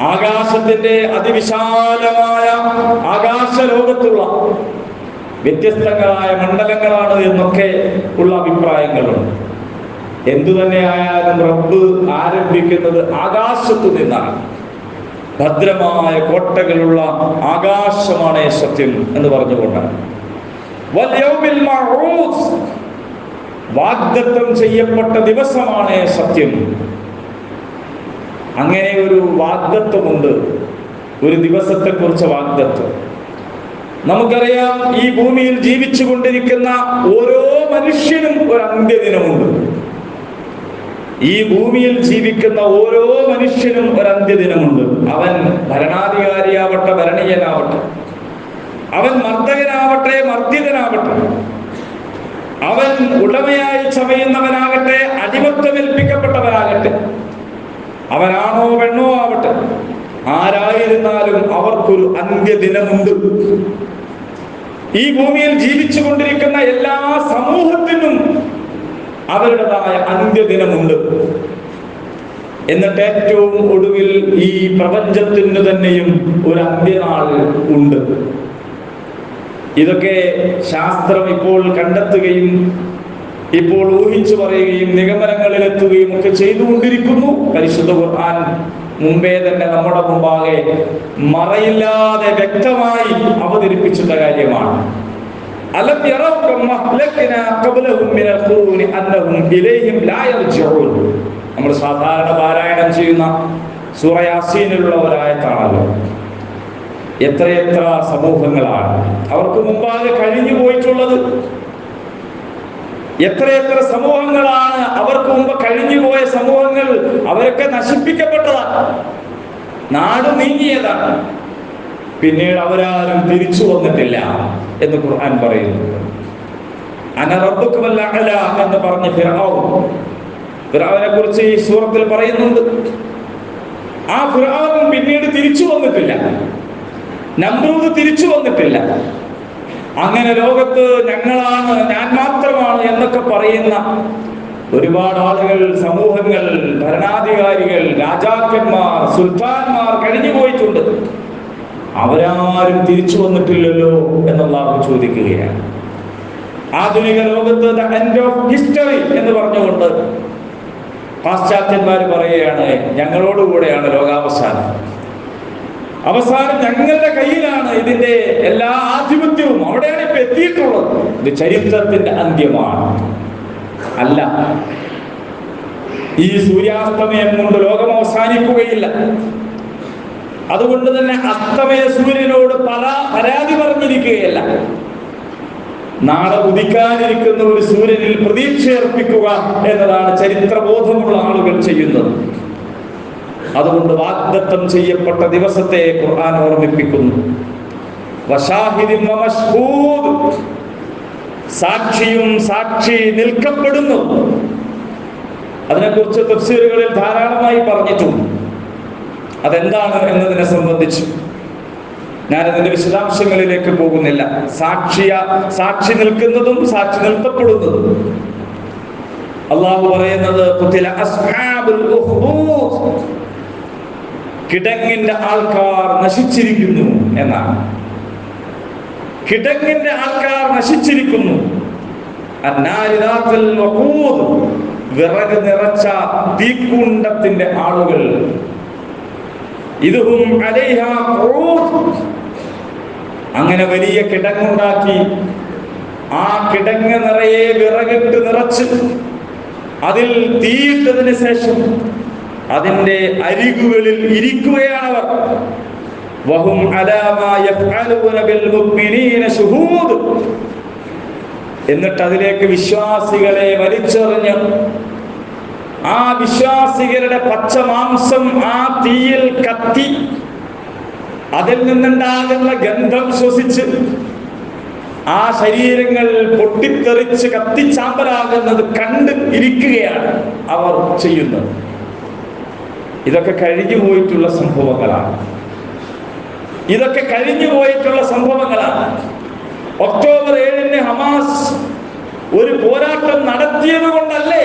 ആകാശത്തിന്റെ അതിവിശാലമായ ആകാശ ലോകത്തുള്ള വ്യത്യസ്തങ്ങളായ മണ്ഡലങ്ങളാണ് എന്നൊക്കെ ഉള്ള അഭിപ്രായങ്ങളുണ്ട്. എന്തു തന്നെയായാലും റബ്ബ് ആരംഭിക്കുന്നത് ആകാശത്തു നിന്നാണ്. ഭദ്രമായ കോട്ടകളുള്ള ആകാശമാണ് സത്യം എന്ന് പറഞ്ഞുകൊണ്ടാണ്. വാഗ്ദത്തം ചെയ്യപ്പെട്ട ദിവസമാണ് സത്യം. അങ്ങനെ ഒരു വാഗ്ദത്വമുണ്ട്, ഒരു ദിവസത്തെ കുറിച്ച് വാഗ്ദത്വം. നമുക്കറിയാം, ഈ ഭൂമിയിൽ ജീവിച്ചു കൊണ്ടിരിക്കുന്ന ഓരോ മനുഷ്യനും ഒരു അന്ത്യദിനമുണ്ട്. ഈ ഭൂമിയിൽ ജീവിക്കുന്ന ഓരോ മനുഷ്യനും ഒരു അന്ത്യദിനമുണ്ട്. അവൻ ഭരണാധികാരിയാവട്ടെ, ഭരണീയനാവട്ടെ, അവൻ മർദ്ദകനാവട്ടെ, മർദ്ദിതനാവട്ടെ, അവൻ ഉടമയായി ചമയുന്നവനാകട്ടെ, അടിമത്തമേൽപ്പിക്കപ്പെട്ടവനാകട്ടെ, അവനാണോ പെണ്ണോ ആവട്ടെ, ആരായിരുന്നാലും അവർക്കൊരു അന്ത്യദിനമുണ്ട്. ഈ ഭൂമിയിൽ ജീവിച്ചു കൊണ്ടിരിക്കുന്ന എല്ലാ സമൂഹത്തിനും അവരുടേതായ അന്ത്യദിനമുണ്ട്. എന്നിട്ട് ഏറ്റവും ഒടുവിൽ ഈ പ്രപഞ്ചത്തിന് തന്നെയും ഒരു അന്ത്യനാൾ ഉണ്ട്. ഇതൊക്കെ ശാസ്ത്രം ഇപ്പോൾ കണ്ടെത്തുകയും ഇപ്പോൾ ഊഹിച്ചു പറയുകയും നിഗമനങ്ങളിലെത്തുകയും ഒക്കെ ചെയ്തുകൊണ്ടിരിക്കുന്നു. പരിശുദ്ധ ഖുർആൻ മുമ്പേ തന്നെ നമ്മുടെ മുമ്പാകെ മറയില്ലാതെ വ്യക്തമായി അവതരിപ്പിച്ചിട്ട കാര്യമാണ്. അലം യറൗ കമ്മ അഹ്ലക്നാ ഖബ്ലഹും മിനൽ ഖുറൂനി അന്നഹും ഇലൈഹിം ലാ യർജിഊൻ. നമ്മൾ സാധാരണ പാരായണം ചെയ്യുന്ന സൂറ യാസീനിലുള്ള ഒരു ആയത്താണല്ലോ. എത്രയെത്ര സമൂഹങ്ങളാണ് അവർക്ക് മുമ്പാകെ കഴിഞ്ഞു പോയിട്ടുള്ളത്. എത്രയെത്ര സമൂഹങ്ങളാണ് അവർക്ക് മുമ്പ് കഴിഞ്ഞുപോയ സമൂഹങ്ങൾ. അവരൊക്കെ നശിപ്പിക്കപ്പെട്ടതാണ്, നാട് നീങ്ങിയതാണ്. പിന്നീട് അവരാരും തിരിച്ചു വന്നിട്ടില്ല എന്ന് ഖുർആൻ പറയുന്നു. അന റബ്ബുക്കുൽ അഅല എന്ന് പറഞ്ഞ ഫിർഔനെ കുറിച്ച് ഈ സൂറത്തിൽ പറയുന്നുണ്ട്. ആ ഫിർഔൻ പിന്നീട് തിരിച്ചു വന്നിട്ടില്ല. നമ്രൂദ് തിരിച്ചു വന്നിട്ടില്ല. അങ്ങനെ ലോകത്ത് ഞങ്ങളാണ്, ഞാൻ മാത്രമാണ് എന്നൊക്കെ പറയുന്ന ഒരുപാട് ആളുകൾ, സമൂഹങ്ങൾ, ഭരണാധികാരികൾ, രാജാക്കന്മാർ, സുൽത്താൻമാർ കഴിഞ്ഞു പോയിട്ടുണ്ട്. അവരാരും തിരിച്ചു വന്നിട്ടില്ലല്ലോ എന്നുള്ളവർ ചോദിക്കുകയാണ്. ആധുനിക ലോകത്ത് ദ എൻഡ് ഓഫ് ഹിസ്റ്ററി എന്ന് പറഞ്ഞുകൊണ്ട് പാശ്ചാത്യന്മാർ പറയുകയാണ്, ഞങ്ങളോടുകൂടെയാണ് ലോകാവസാനം. അവസാനം ഞങ്ങളുടെ കയ്യിലാണ്, ഇതിന്റെ എല്ലാ ആധിപത്യവും അവിടെയാണ് ഇപ്പൊ എത്തിയിട്ടുള്ളത്. ഇത് ചരിത്രത്തിന്റെ അന്ത്യമാണ്. അല്ല, ഈ സൂര്യാസ്തമയം കൊണ്ട് ലോകം അവസാനിക്കുകയില്ല. അതുകൊണ്ട് തന്നെ അസ്തമയ സൂര്യനോട് പരാതി പറഞ്ഞിരിക്കുകയല്ല. നാളെ ഉദിക്കാനിരിക്കുന്ന ഒരു സൂര്യനിൽ പ്രതീക്ഷയർപ്പിക്കുക എന്നതാണ് ചരിത്രബോധമുള്ള ആളുകൾ ചെയ്യുന്നത്. അതുകൊണ്ട് വാഗ്ദത്തം ചെയ്യപ്പെട്ട ദിവസത്തെ ഖുർആൻ ഓർമ്മിപ്പിക്കുന്നു. വശാഹിദിൻ വമശ്ഹൂദ്, സാക്ഷിയും സാക്ഷി നിൽക്കപ്പെടുന്നു. അതിനെക്കുറിച്ച് തഫ്സീറുകളിൽ ധാരാളമായി പറഞ്ഞിട്ടുണ്ട്. അതെന്താണ് എന്നതിനെ സംബന്ധിച്ച് ഞാൻ അതിന്റെ വിശദാംശങ്ങളിലേക്ക് പോകുന്നില്ല. സാക്ഷി നിൽക്കുന്നതും സാക്ഷി നിർത്തപ്പെടുന്നതും അള്ളാഹു പറയുന്നത് ഖുതില അസ്ഹാബുൽ ഉഖ്ദൂദ്, കിടങ്ങിന്റെ ആൾക്കാർ നശിച്ചിരിക്കുന്നു എന്നാണ്. കിടങ്ങിന്റെ ആൾക്കാർ നശിച്ചിരിക്കുന്നു. അന്നാരിദാത്തുൽ വഖൂദ്, വിറക് നിറച്ച തീക്കുണ്ടത്തിന്റെ ആളുകൾ. ഇദ്ഹും അലൈഹാ ഖുഊദ്, അങ്ങനെ വലിയ കിടങ്ങുണ്ടാക്കി ആ കിടങ്ങ് നിറയെ വിറകിട്ട് നിറച്ച് അതിൽ തീയിട്ടതിന് ശേഷം അതിന്റെ അരികുകളിൽ ഇരിക്കുകയാണവർ. വഹും അലാ മാ യഫ്അലൂന ബിൽ മുഅ്മിനീന ശുഹൂദ്, എന്നിട്ട് അതിലേക്ക് വിശ്വാസികളെ വലിച്ചെറിഞ്ഞ് ആ വിശ്വാസികളുടെ പച്ചമാംസം ആ തീയിൽ കത്തി അതിൽ നിന്നുണ്ടാകുന്ന ഗന്ധം ശ്വസിച്ച് ആ ശരീരങ്ങൾ പൊട്ടിത്തെറിച്ച് കത്തിച്ചാമ്പലാകുന്നത് കണ്ട് ഇരിക്കുകയാണ് അവർ ചെയ്യുന്നത്. ഇതൊക്കെ കഴിഞ്ഞു പോയിട്ടുള്ള സംഭവങ്ങളാണ്. ഇതൊക്കെ കഴിഞ്ഞു പോയിട്ടുള്ള സംഭവങ്ങളാണ്. ഒക്ടോബർ 7-ന് ഹമാസ് ഒരു പോരാട്ടം നടത്തിയത് കൊണ്ടല്ലേ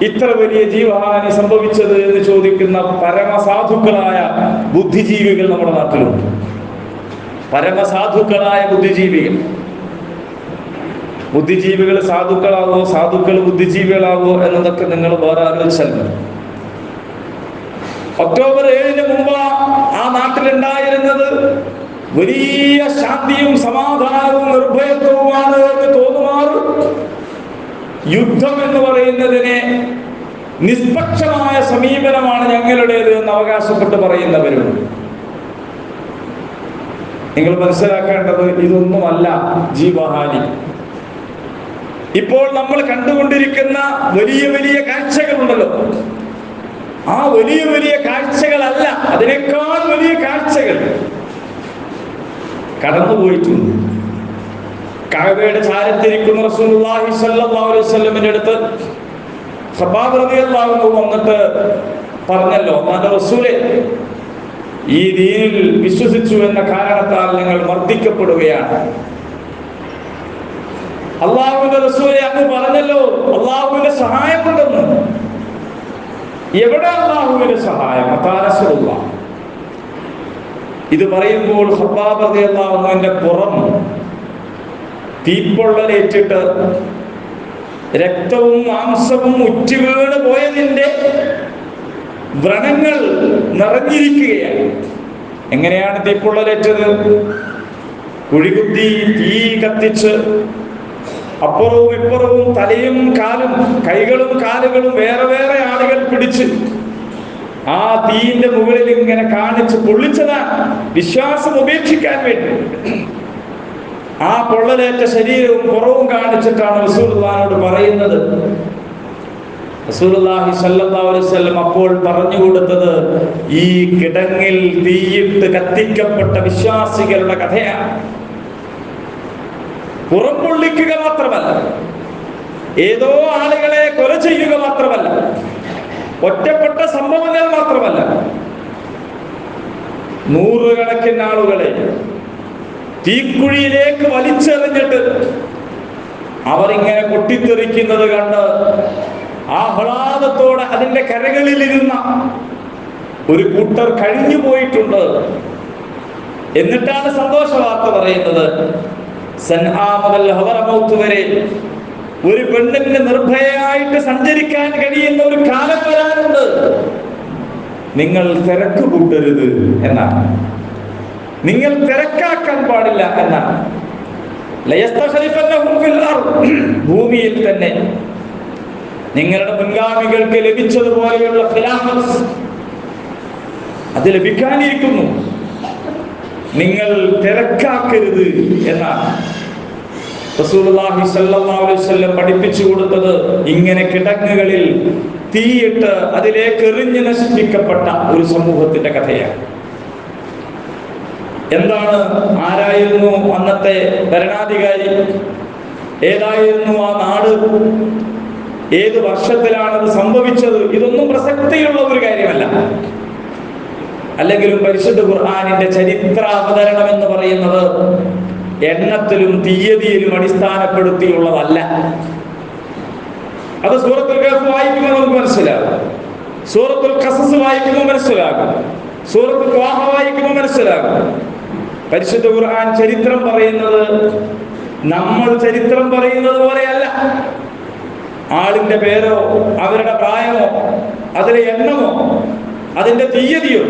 ഇത്ര വലിയ ജീവഹാനി സംഭവിച്ചത് എന്ന് ചോദിക്കുന്ന പരമസാധുക്കളായ ബുദ്ധിജീവികൾ നമ്മുടെ നാട്ടിലുണ്ട്. പരമസാധുക്കളായ ബുദ്ധിജീവികൾ സാധുക്കളാവോ സാധുക്കൾ ബുദ്ധിജീവികളാവോ എന്നതൊക്കെ നിങ്ങൾ വേറെ ആലോചിച്ചല്ലോ. ഒക്ടോബർ 7-ന് മുമ്പ് ആ നാട്ടിലുണ്ടായിരുന്നത് വലിയ ശാന്തിയും സമാധാനവും നിർഭയത്വവുമാണ് എന്ന് തോന്നുമാറും യുദ്ധം എന്ന് പറയുന്നതിനെ നിഷ്പക്ഷമായ സമീപനമാണ് ഞങ്ങളുടേത് എന്ന് അവകാശപ്പെട്ട് പറയുന്നവരുണ്ട്. നിങ്ങൾ മനസ്സിലാക്കേണ്ടത് ഇതൊന്നുമല്ല ജീവഹാനി. ഇപ്പോൾ നമ്മൾ കണ്ടുകൊണ്ടിരിക്കുന്ന വലിയ വലിയ കാഴ്ചകളുണ്ടല്ലോ, ആ വലിയ വലിയ കാഴ്ചകളല്ല, അതിനേക്കാൾ വലിയ കാഴ്ചകൾ കടന്നുപോയിട്ടുണ്ട്. കഅബയുടെ ചാരത്തിരിക്കുന്ന റസൂലുള്ളാഹി സ്വല്ലല്ലാഹു അലൈഹി വസല്ലമിന്റെ അടുത്ത് ഖബ്ബാബ് റളിയല്ലാഹു അൻഹു വന്നിട്ട് പറഞ്ഞല്ലോ, അല്ലാഹുവിന്റെ റസൂലേ, ഈ ദീനിൽ വിശ്വസിച്ചു എന്ന കാരണത്താൽ നിങ്ങൾ മർദ്ദിക്കപ്പെടുകയാണ്. അല്ലാഹുവിന്റെ റസൂലേ, അങ്ങ് പറഞ്ഞല്ലോ അല്ലാഹുവിന്റെ സഹായമുണ്ടെന്ന്. എവിടെ അല്ലാഹുവിന്റെ സഹായം? അതാരസുള്ള. ഇത് പറയുമ്പോൾ ഖബ്ബാബ് റളിയല്ലാഹു അൻഹുവിന്റെ പുറം തീപ്പൊള്ളലേറ്റിട്ട് രക്തവും മാംസവും ഉറ്റുവീണ് പോയതിന്റെ വ്രണങ്ങൾ നിറഞ്ഞിരിക്കുകയാണ്. എങ്ങനെയാണ് തീപ്പൊള്ളലേറ്റത്? കുഴികുത്തി തീ കത്തിച്ച് അപ്പുറവും ഇപ്പുറവും തലയും കാലും കൈകളും കാലുകളും വേറെ വേറെ ആളുകൾ പിടിച്ച് ആ തീയിന്റെ മുകളിൽ ഇങ്ങനെ കാണിച്ച് പൊള്ളിച്ചതാണ്, വിശ്വാസം ഉപേക്ഷിക്കാൻ വേണ്ടി. ആ പൊള്ളലേറ്റ ശരീരവും പുറവും കാണിച്ചിട്ടാണ് റസൂലുള്ളാഹിയോട് പറയുന്നത്. റസൂലുള്ളാഹി സ്വല്ലല്ലാഹു അലൈഹി വസല്ലം അപ്പോൾ പറഞ്ഞു കൊടുത്തത് ഈ കിടങ്ങിൽ തീയിട്ട് കത്തിക്കപ്പെട്ട വിശ്വാസികളുടെ കഥയാണ്. പുറം പൊള്ളിക്കുക മാത്രമല്ല, ഏതോ ആളുകളെ കൊല ചെയ്യുക മാത്രമല്ല, ഒറ്റപ്പെട്ട സംഭവങ്ങൾ മാത്രമല്ല, നൂറുകണക്കിന് ആളുകളെ തീക്കുഴിയിലേക്ക് വലിച്ചെറിഞ്ഞിട്ട് അവരിങ്ങനെ പൊട്ടിത്തെറിക്കുന്നത് കണ്ട് ആഹ്ലാദത്തോടെ അതിന്റെ കരകളിലിരുന്ന ഒരു കൂട്ടർ കഴിഞ്ഞു പോയിട്ടുണ്ട്. എന്നിട്ടാണ് സന്തോഷ വാർത്ത പറയുന്നത്, സൻആ മുതൽ ഹദറമൗത്ത് വരെ ഒരു പെണ്ണിന് നിർഭയമായിട്ട് സഞ്ചരിക്കാൻ കഴിയുന്ന ഒരു കാലം വരാനുണ്ട്. നിങ്ങൾ തിരക്ക് കൂട്ടരുത് എന്നാണ്, നിങ്ങൾ തിരക്കാക്കാൻ പാടില്ല എന്നാണ്. ഭൂമിയിൽ തന്നെ നിങ്ങളുടെ മുൻഗാമികൾക്ക് ലഭിച്ചതുപോലെയുള്ള ഖിലാഫത്ത് അത് ലഭിക്കാനിരിക്കുന്നു. നിങ്ങൾ തിരക്കാക്കരുത് എന്നാണ് റസൂലുള്ളാഹി സ്വല്ലല്ലാഹു അലൈഹി വസല്ലം പഠിപ്പിച്ചു കൊടുത്തത്. ഇങ്ങനെ കിടങ്ങുകളിൽ തീയിട്ട് അതിലേക്ക് എറിഞ്ഞ് നശിപ്പിക്കപ്പെട്ട ഒരു സമൂഹത്തിന്റെ കഥയാണ്. എന്താണ്, ആരായിരുന്നു അന്നത്തെ ഭരണാധികാരി, ഏതായിരുന്നു ആ നാട്, ഏത് വർഷത്തിലാണത് സംഭവിച്ചത്, ഇതൊന്നും പ്രസക്തിയുള്ള ഒരു കാര്യമല്ല. അല്ലെങ്കിലും പരിശുദ്ധ ഖുർആനിന്റെ ചരിത്രാവതരണം എന്ന് പറയുന്നത് എണ്ണത്തിലും തീയതിയിലും അടിസ്ഥാനപ്പെടുത്തിയുള്ളതല്ല. അത് സൂറത്തുൽ കഹ്ഫ് വായിക്കുമ്പോൾ നമുക്ക് മനസ്സിലാകും, സൂറത്തുൽ ഖസസ് വായിക്കുമ്പോൾ മനസ്സിലാകും, സൂറത്തുൽ ത്വാഹ വായിക്കുമ്പോൾ മനസ്സിലാകും. പരിശുദ്ധ ഖുർആൻ ചരിത്രം പറയുന്നത് നമ്മൾ ചരിത്രം പറയുന്നത് പോലെയല്ല. ആളിന്റെ പേരോ അവരുടെ പ്രായമോ അതിലെ എണ്ണമോ അതിന്റെ തീയതിയോ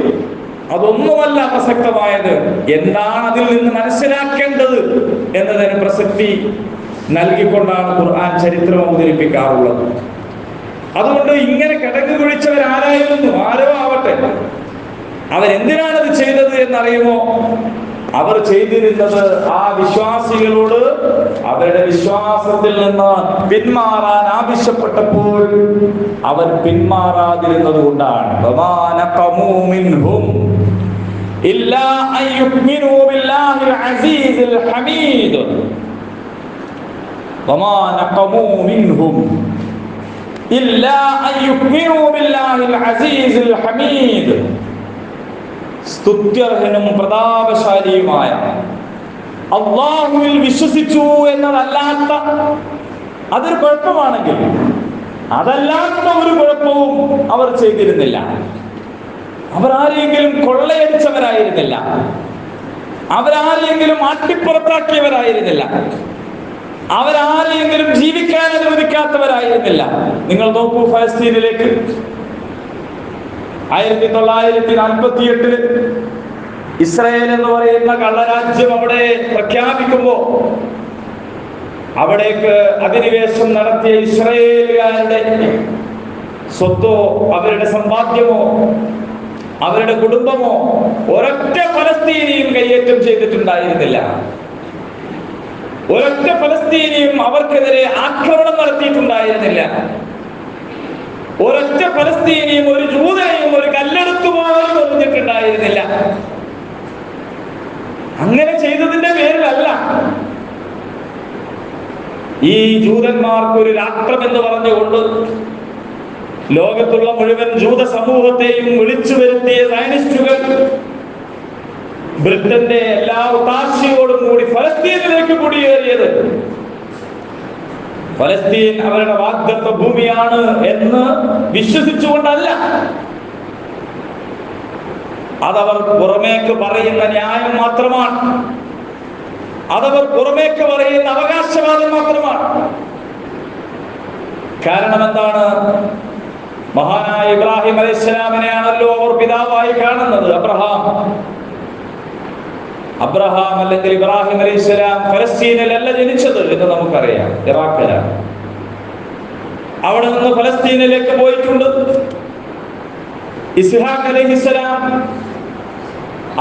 അതൊന്നുമല്ല പ്രസക്തമായത്. എന്താണ് അതിൽ നിന്ന് മനസ്സിലാക്കേണ്ടത് എന്നതിന് പ്രസക്തി നൽകിക്കൊണ്ടാണ് ഖുർആൻ ചരിത്രം അവതരിപ്പിക്കാറുള്ളത്. അതുകൊണ്ട് ഇങ്ങനെ കിടങ്ങ് കുഴിച്ചവരാരായിരുന്നു, ആരോ ആവട്ടെ, അവരെന്തിനാണത് ചെയ്തത് എന്നറിയുമോ? അവർ ചെയ്തിരുന്നത് ആ വിശ്വാസികളോട് അവരുടെ വിശ്വാസത്തിൽ നിന്ന് പിന്മാറാൻ ആവശ്യപ്പെട്ടപ്പോൾ അവർ പിന്മാറാതിരുന്നത് കൊണ്ടാണ്. സ്തുത്യർഹനും പ്രതാപശാലിയുമായ അല്ലാഹുവിൽ വിശ്വസിച്ചു എന്നതല്ലാത്ത അതൊരു കുഴപ്പമാണെങ്കിൽ അതല്ലാത്ത ഒരു കുഴപ്പവും അവർ ചെയ്തിരുന്നില്ല. അവരാരെങ്കിലും കൊള്ളയടിച്ചവരായിരുന്നില്ല, അവരാരെങ്കിലും ആട്ടിപ്പുറത്താക്കിയവരായിരുന്നില്ല, അവരാരെങ്കിലും ജീവിക്കാൻ അനുവദിക്കാത്തവരായിരുന്നില്ല. നിങ്ങൾ നോക്കൂ, ഫലസ്തീനിലേക്ക് 1948 ഇസ്രായേൽ എന്ന് പറയുന്ന കള്ളരാജ്യം അവിടെ പ്രഖ്യാപിക്കുമ്പോ അവിടേക്ക് അധിനിവേശം നടത്തിയ ഇസ്രായേലുകാരുടെ സ്വത്തോ അവരുടെ സമ്പാദ്യമോ അവരുടെ കുടുംബമോ ഒരൊറ്റ ഫലസ്തീനിയും കയ്യേറ്റം ചെയ്തിട്ടുണ്ടായിരുന്നില്ല. ഒരൊറ്റ ഫലസ്തീനിയും അവർക്കെതിരെ ആക്രമണം നടത്തിയിട്ടുണ്ടായിരുന്നില്ല. ഒരൊറ്റ ഫലസ്തീനിയും ഒരു ജൂതനെയും ഒരു കല്ലെടുത്തു പോലും എറിഞ്ഞിട്ടുണ്ടായിരുന്നില്ല. അങ്ങനെ ചെയ്തതിന്റെ പേരിലല്ല ഈ ജൂതന്മാർക്ക് ഒരു രാഷ്ട്രം എന്ന് പറഞ്ഞുകൊണ്ട് ലോകത്തുള്ള മുഴുവൻ ജൂത സമൂഹത്തെയും വിളിച്ചു വരുത്തിയ സയനിസ്റ്റുകൾ ബ്രിട്ടന്റെ എല്ലാ ഒത്താശയോടും കൂടി ഫലസ്തീനിലേക്ക് കുടിയേറിയത് ഫലസ്തീൻ അവരുടെ വാഗ്ദത്ത ഭൂമിയാണ് എന്ന് വിശ്വസിച്ചുകൊണ്ടല്ല. അതവർ പുറമേക്ക് പറയുന്ന ന്യായം മാത്രമാണ്. അതവർ പുറമേക്ക് പറയുന്ന അവകാശവാദം മാത്രമാണ്. കാരണം എന്താണ്? മഹാനായ ഇബ്രാഹിം അലൈഹിസ്സലാമിനെയാണല്ലോ അവർ പിതാവായി കാണുന്നത്. അബ്രഹാം അല്ലെങ്കിൽ ഇബ്രാഹിം അലൈഹിസ്സലാം ഫലസ്തീനിലല്ല ജനിച്ചത് എന്ന് നമുക്കറിയാം, ഇറാഖിലാണ്. അവിടെ നിന്ന് ഫലസ്തീനിലേക്ക് പോയിട്ടുണ്ട്. ഇസ്ഹാഖ് അലൈഹിസ്സലാം,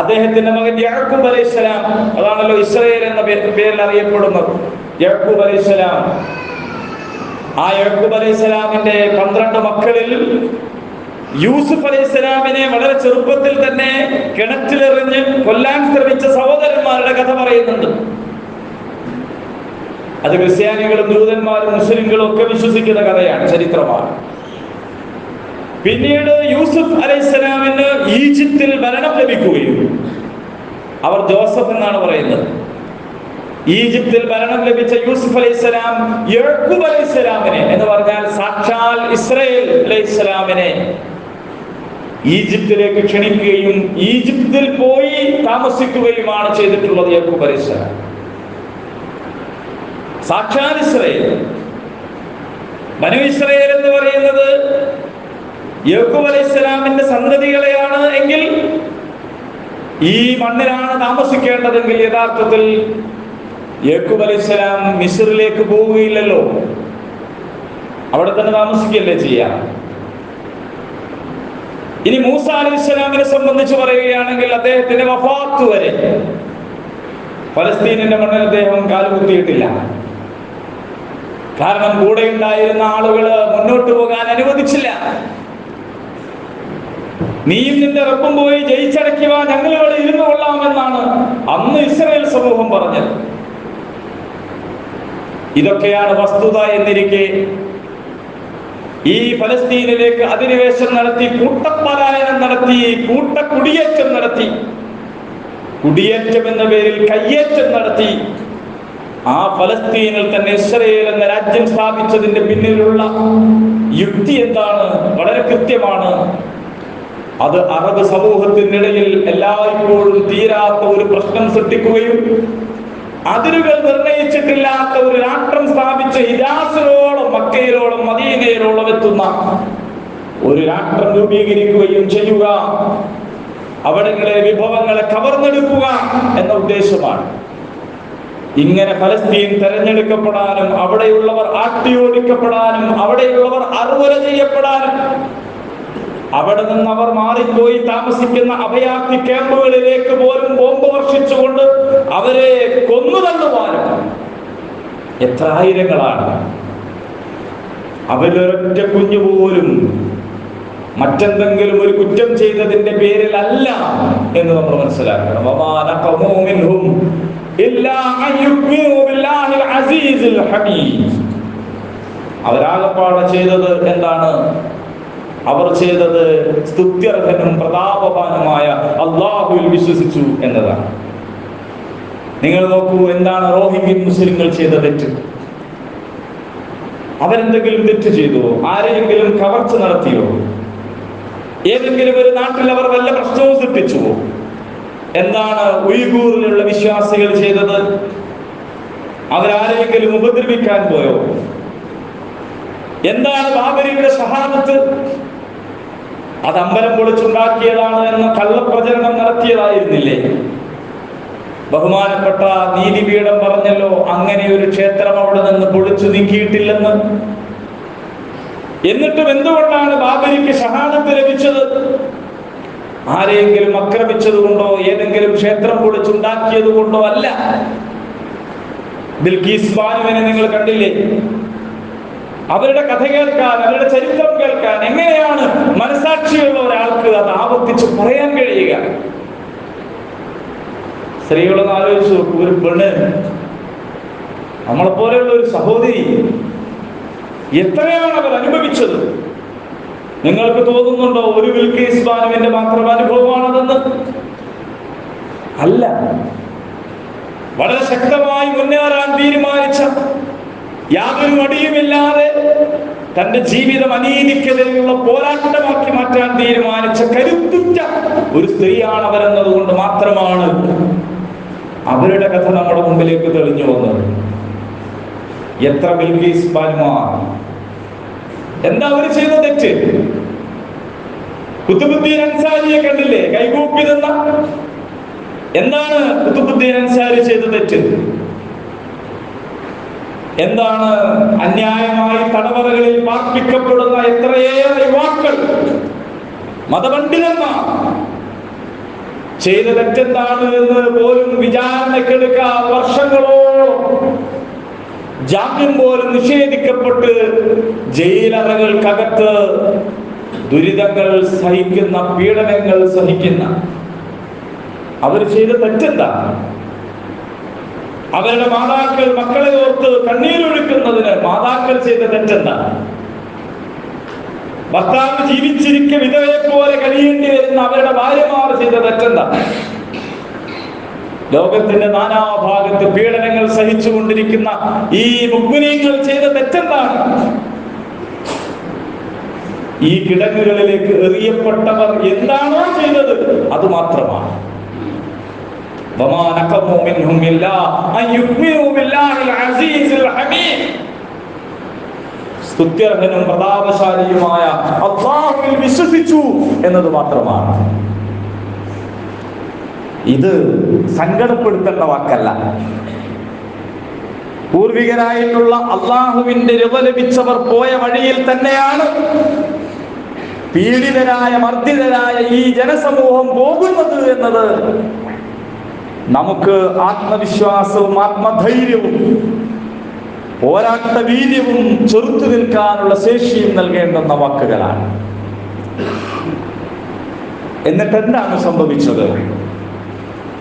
അദ്ദേഹത്തിന്റെ മകൻ യാക്കൂബ് അലൈഹിസ്സലാം, അതാണല്ലോ ഇസ്രായേൽ എന്ന പേരിൽ അറിയപ്പെടുന്നത്, യാക്കൂബ് അലൈഹിസ്സലാം. ആ യാക്കൂബ് അലൈഹിസ്സലാമിന്റെ 12 മക്കളിൽ യൂസുഫ് അലൈഹിസ്സലാമിനെ വളരെ ചെറുപ്പത്തിൽ തന്നെ കിണറ്റിലെറിഞ്ഞ് കൊല്ലാൻ ശ്രമിച്ച സഹോദരന്മാരുടെ കഥ പറയുന്നുണ്ട്. അത് ക്രിസ്ത്യാനികളും ജൂതന്മാരും മുസ്ലിങ്ങളും ഒക്കെ വിശ്വസിക്കുന്ന കഥയാണ്, ചരിത്രമാണ്. പിന്നീട് യൂസുഫ് അലൈഹിസ്സലാമിന് ഈജിപ്തിൽ ഭരണം ലഭിക്കുകയും, അവർ ജോസഫ് എന്നാണ് പറയുന്നത്, ഈജിപ്തിൽ ഭരണം ലഭിച്ച യൂസുഫ് അലൈഹിസ്സലാം യാക്കൂബ് അലൈഹിസ്സലാമിനെ എന്ന് പറഞ്ഞാൽ സാക്ഷാൽ ഇസ്രായേൽ അലൈഹിസ്സലാമിനെ ഈജിപ്തിലേക്ക് ക്ഷണിക്കുകയും ഈജിപ്തിൽ പോയി താമസിക്കുകയുമാണ് ചെയ്തിട്ടുള്ളത്. യാക്കൂബ് അലൈഹിസ്സലാം സാക്ഷാൽ ഇസ്രായേൽ, ബനു ഇസ്രായേൽ എന്ന് പറയുന്നത് യാക്കൂബ് അലൈഹിസ്സലാമിന്റെ സന്തതികളെയാണ് എങ്കിൽ ഈ മണ്ണിലാണ് താമസിക്കേണ്ടതെങ്കിൽ യഥാർത്ഥത്തിൽ യാക്കൂബ് അലൈഹിസ്സലാം മിസ്റിലേക്ക് പോവുകയില്ലല്ലോ, അവിടെ തന്നെ താമസിക്കുകയല്ലേ ചെയ്യാം. ഇനി മൂസ അലൈഹിസ്സലാമിനെ സംബന്ധിച്ച് പറയുകയാണെങ്കിൽ അദ്ദേഹത്തിന്റെ വഫാത്ത് വരെ ഫലസ്തീനിന്റെ മണ്ണിൽ അദ്ദേഹം കാലുകുത്തിയിട്ടില്ല. കാരണം കൂടെ ഉണ്ടായിരുന്ന ആളുകള് മുന്നോട്ട് പോകാൻ അനുവദിച്ചില്ല. നീയും നിന്റെ റബ്ബും പോയി ജയിച്ചടക്കുക, ഞങ്ങൾ ഇവിടെ ഇരുന്നു കൊള്ളാമെന്നാണ് അന്ന് ഇസ്രായേൽ സമൂഹം പറഞ്ഞത്. ഇതൊക്കെയാണ് വസ്തുത എന്നിരിക്കെ ഈ ഫലസ്തീനിലേക്ക് അധിനിവേശം നടത്തി, കൂട്ടപ്പലായനം നടത്തി, കൂട്ടക്കുടിയേറ്റം നടത്തി, കുടിയേറ്റം എന്ന പേരിൽ കയ്യേറ്റം നടത്തി, ആ ഫലസ്തീനിൽ തന്നെ ഇസ്രായേൽ എന്ന രാജ്യം സ്ഥാപിച്ചതിന്റെ പിന്നിലുള്ള യുക്തി എന്താണ്? വളരെ കൃത്യമാണ്. അത് അറബ് സമൂഹത്തിനിടയിൽ എല്ലായ്പ്പോഴും തീരാത്ത ഒരു പ്രശ്നം സൃഷ്ടിക്കുകയും അതിരുകൾ നിർണയിച്ചിട്ടില്ലാത്ത ഒരു രാഷ്ട്രം സ്ഥാപിച്ച് ഹിജാസിലോളം, മക്കയിലോളം, മദീനയിലോളം എത്തുന്ന ഒരു രാഷ്ട്രം രൂപീകരിക്കുകയും ചെയ്യുക, അവിടങ്ങളെ വിഭവങ്ങളെ കവർന്നെടുക്കുക എന്ന ഉദ്ദേശമാണ്. ഇങ്ങനെ ഫലസ്തീൻ തെരഞ്ഞെടുക്കപ്പെടാനും അവിടെയുള്ളവർ ആട്ടിയോടിക്കപ്പെടാനും അവിടെയുള്ളവർ അറുവര ചെയ്യപ്പെടാനും അവിടെ നിന്ന് അവർ മാറിപ്പോയി താമസിക്കുന്ന അഭയാർത്ഥി ക്യാമ്പുകളിലേക്ക് പോലും ബോംബ് വർഷിച്ചുകൊണ്ട് അവരെ കൊന്നുതള്ളുവാനും എത്ര ആയിരങ്ങളാണ്. അവരൊരൊറ്റ കുഞ്ഞു പോലും മറ്റെന്തെങ്കിലും ഒരു കുറ്റം ചെയ്തതിന്റെ പേരിലല്ല എന്ന് നമ്മൾ മനസ്സിലാക്കണം. അവരാകപ്പാടെ ചെയ്തത് എന്താണ്? അവർ ചെയ്തത് സ്തുത്യർഹനും പ്രതാപവാനുമായ അല്ലാഹുവിൽ വിശ്വസിച്ചു എന്നതാണ്. നിങ്ങൾ നോക്കൂ, എന്താണ് റോഹിംഗ്യൻ മുസ്ലിങ്ങൾ ചെയ്ത തെറ്റ്? അവരെന്തെങ്കിലും തെറ്റ് ചെയ്തുവോ? ആരെയെങ്കിലും കവർച്ച നടത്തിയോ? ഏതെങ്കിലും ഒരു നാട്ടിൽ അവർ വല്ല പ്രശ്നവും സൃഷ്ടിച്ചുവോ? എന്താണ് ഉയ്ഗൂറിലുള്ള വിശ്വാസികൾ ചെയ്തത്? അവരാരെയെങ്കിലും ഉപദ്രവിക്കാൻ പോയോ? എന്താണ് ബാബരിയുടെ ഷഹാദത്ത്? അത് അമ്പലം പൊളിച്ചുണ്ടാക്കിയതാണ് എന്ന കള്ളപ്രചരണം നടത്തിയതായിരുന്നില്ലേ? ബഹുമാനപ്പെട്ട നീതിപീഠം പറഞ്ഞല്ലോ, അങ്ങനെ ഒരു ക്ഷേത്രം അവിടെ നിന്ന് പൊളിച്ചു നീക്കിയിട്ടില്ലെന്ന്. എന്നിട്ടും എന്തുകൊണ്ടാണ് ബാബരിക്ക് ഷഹാദത്ത് ലഭിച്ചത്? ആരെയെങ്കിലും ആക്രമിച്ചത് കൊണ്ടോ ഏതെങ്കിലും ക്ഷേത്രം പൊളിച്ചുണ്ടാക്കിയത് കൊണ്ടോ അല്ല. ബിൽക്കീസ് ബാനുവിനെ നിങ്ങൾ കണ്ടില്ലേ? അവരുടെ കഥ കേൾക്കാൻ, അവരുടെ ചരിത്രം കേൾക്കാൻ എങ്ങനെയാണ് മനസാക്ഷിയുള്ള ഒരാൾക്ക് അത് ആവർത്തിച്ച് പറയാൻ കഴിയുക? സ്ത്രീകളൊന്ന് ആലോചിച്ചു നോക്കൂ. ഒരു പെണ്ണ്, നമ്മളെ പോലെയുള്ള ഒരു സഹോദരി, എത്രയാണ് അവർ അനുഭവിച്ചത്? നിങ്ങൾക്ക് തോന്നുന്നുണ്ടോ ഒരു ബിൽക്കീസ് ബാനുവിന്റെ മാത്രം അനുഭവമാണതെന്ന്? അല്ല. വളരെ ശക്തമായി മുന്നേറാൻ തീരുമാനിച്ച, യാതൊരു മടിയുമില്ലാതെ തന്റെ ജീവിതം അനീതിക്കെതിരെയുള്ള പോരാട്ടമാക്കി മാറ്റാൻ തീരുമാനിച്ച കരുത്തുറ്റ ഒരു സ്ത്രീയാണ് അവരെന്നതുകൊണ്ട് മാത്രമാണ് അവരുടെ കഥ നമ്മുടെ മുമ്പിലേക്ക് തെളിഞ്ഞു വന്നത്. എത്ര ബിൽക്കീസ് ബാനുമാർ! എന്താ അവർ ചെയ്ത തെറ്റ്? ഖുതുബുദ്ദീൻ അൻസാരിയെ കണ്ടില്ലേ? കൈകൂപ്പി നിന്ന. എന്താണ് ഖുതുബുദ്ദീൻ അൻസാരി ചെയ്ത തെറ്റ്? എന്താണ്? അന്യായമായി തടവറകളിൽ പാർപ്പിക്കപ്പെടുന്ന എത്രയേറെ യുവാക്കൾ, മതപണ്ഡിതന്മാർ ചെയ്ത തെറ്റെന്താണ് എന്ന് പോലും വിചാരണക്കെടുക്കാൻ വർഷങ്ങളോളം ജാമ്യം പോലും നിഷേധിക്കപ്പെട്ട് ജയിലറകൾക്കകത്ത് ദുരിതങ്ങൾ സഹിക്കുന്ന, പീഡനങ്ങൾ സഹിക്കുന്ന അവർ ചെയ്ത തെറ്റെന്താ? അവരുടെ മാതാക്കൾ മക്കളെ ഓർത്ത് കണ്ണീരൊഴുക്കുന്നതിന് മാതാക്കൾ ചെയ്ത തെറ്റെന്താ? ഭർത്താവ് ജീവിച്ചിരിക്കെ വിധവയെ പോലെ കഴിയേണ്ടി വരുന്ന അവരുടെ ഭാര്യമാർ ചെയ്ത തെറ്റെന്താ? ലോകത്തിന്റെ നാനാഭാഗത്ത് പീഡനങ്ങൾ സഹിച്ചുകൊണ്ടിരിക്കുന്ന ഈ മുഗ്മിനീങ്ങൾ ചെയ്ത തെറ്റെന്താണ്? ഈ കിടങ്ങുകളിലേക്ക് എറിയപ്പെട്ടവർ എന്താണോ ചെയ്തത് അത് മാത്രമാണ്. സ്തുത്യർഹനും പ്രതാപശാലിയുമായ അല്ലാഹുവിൽ വിശ്വസിച്ചു എന്നത് മാത്രമാണ്. ഇത് സങ്കടപ്പെടുത്തേണ്ട വാക്കല്ല. പൂർവികരായിട്ടുള്ള അള്ളാഹുവിന്റെ രവ ലഭിച്ചവർ പോയ വഴിയിൽ തന്നെയാണ് പീഡിതരായ, മർദ്ദിതരായ ഈ ജനസമൂഹം പോകുന്നത് എന്നത് നമുക്ക് ആത്മവിശ്വാസവും ആത്മധൈര്യവും പോരാട്ട വീര്യവും ചെറുത്തു നിൽക്കാനുള്ള ശേഷിയും നൽകേണ്ടുന്ന വാക്കുകളാണ്. എന്നിട്ട് എന്താണ് സംഭവിച്ചത്?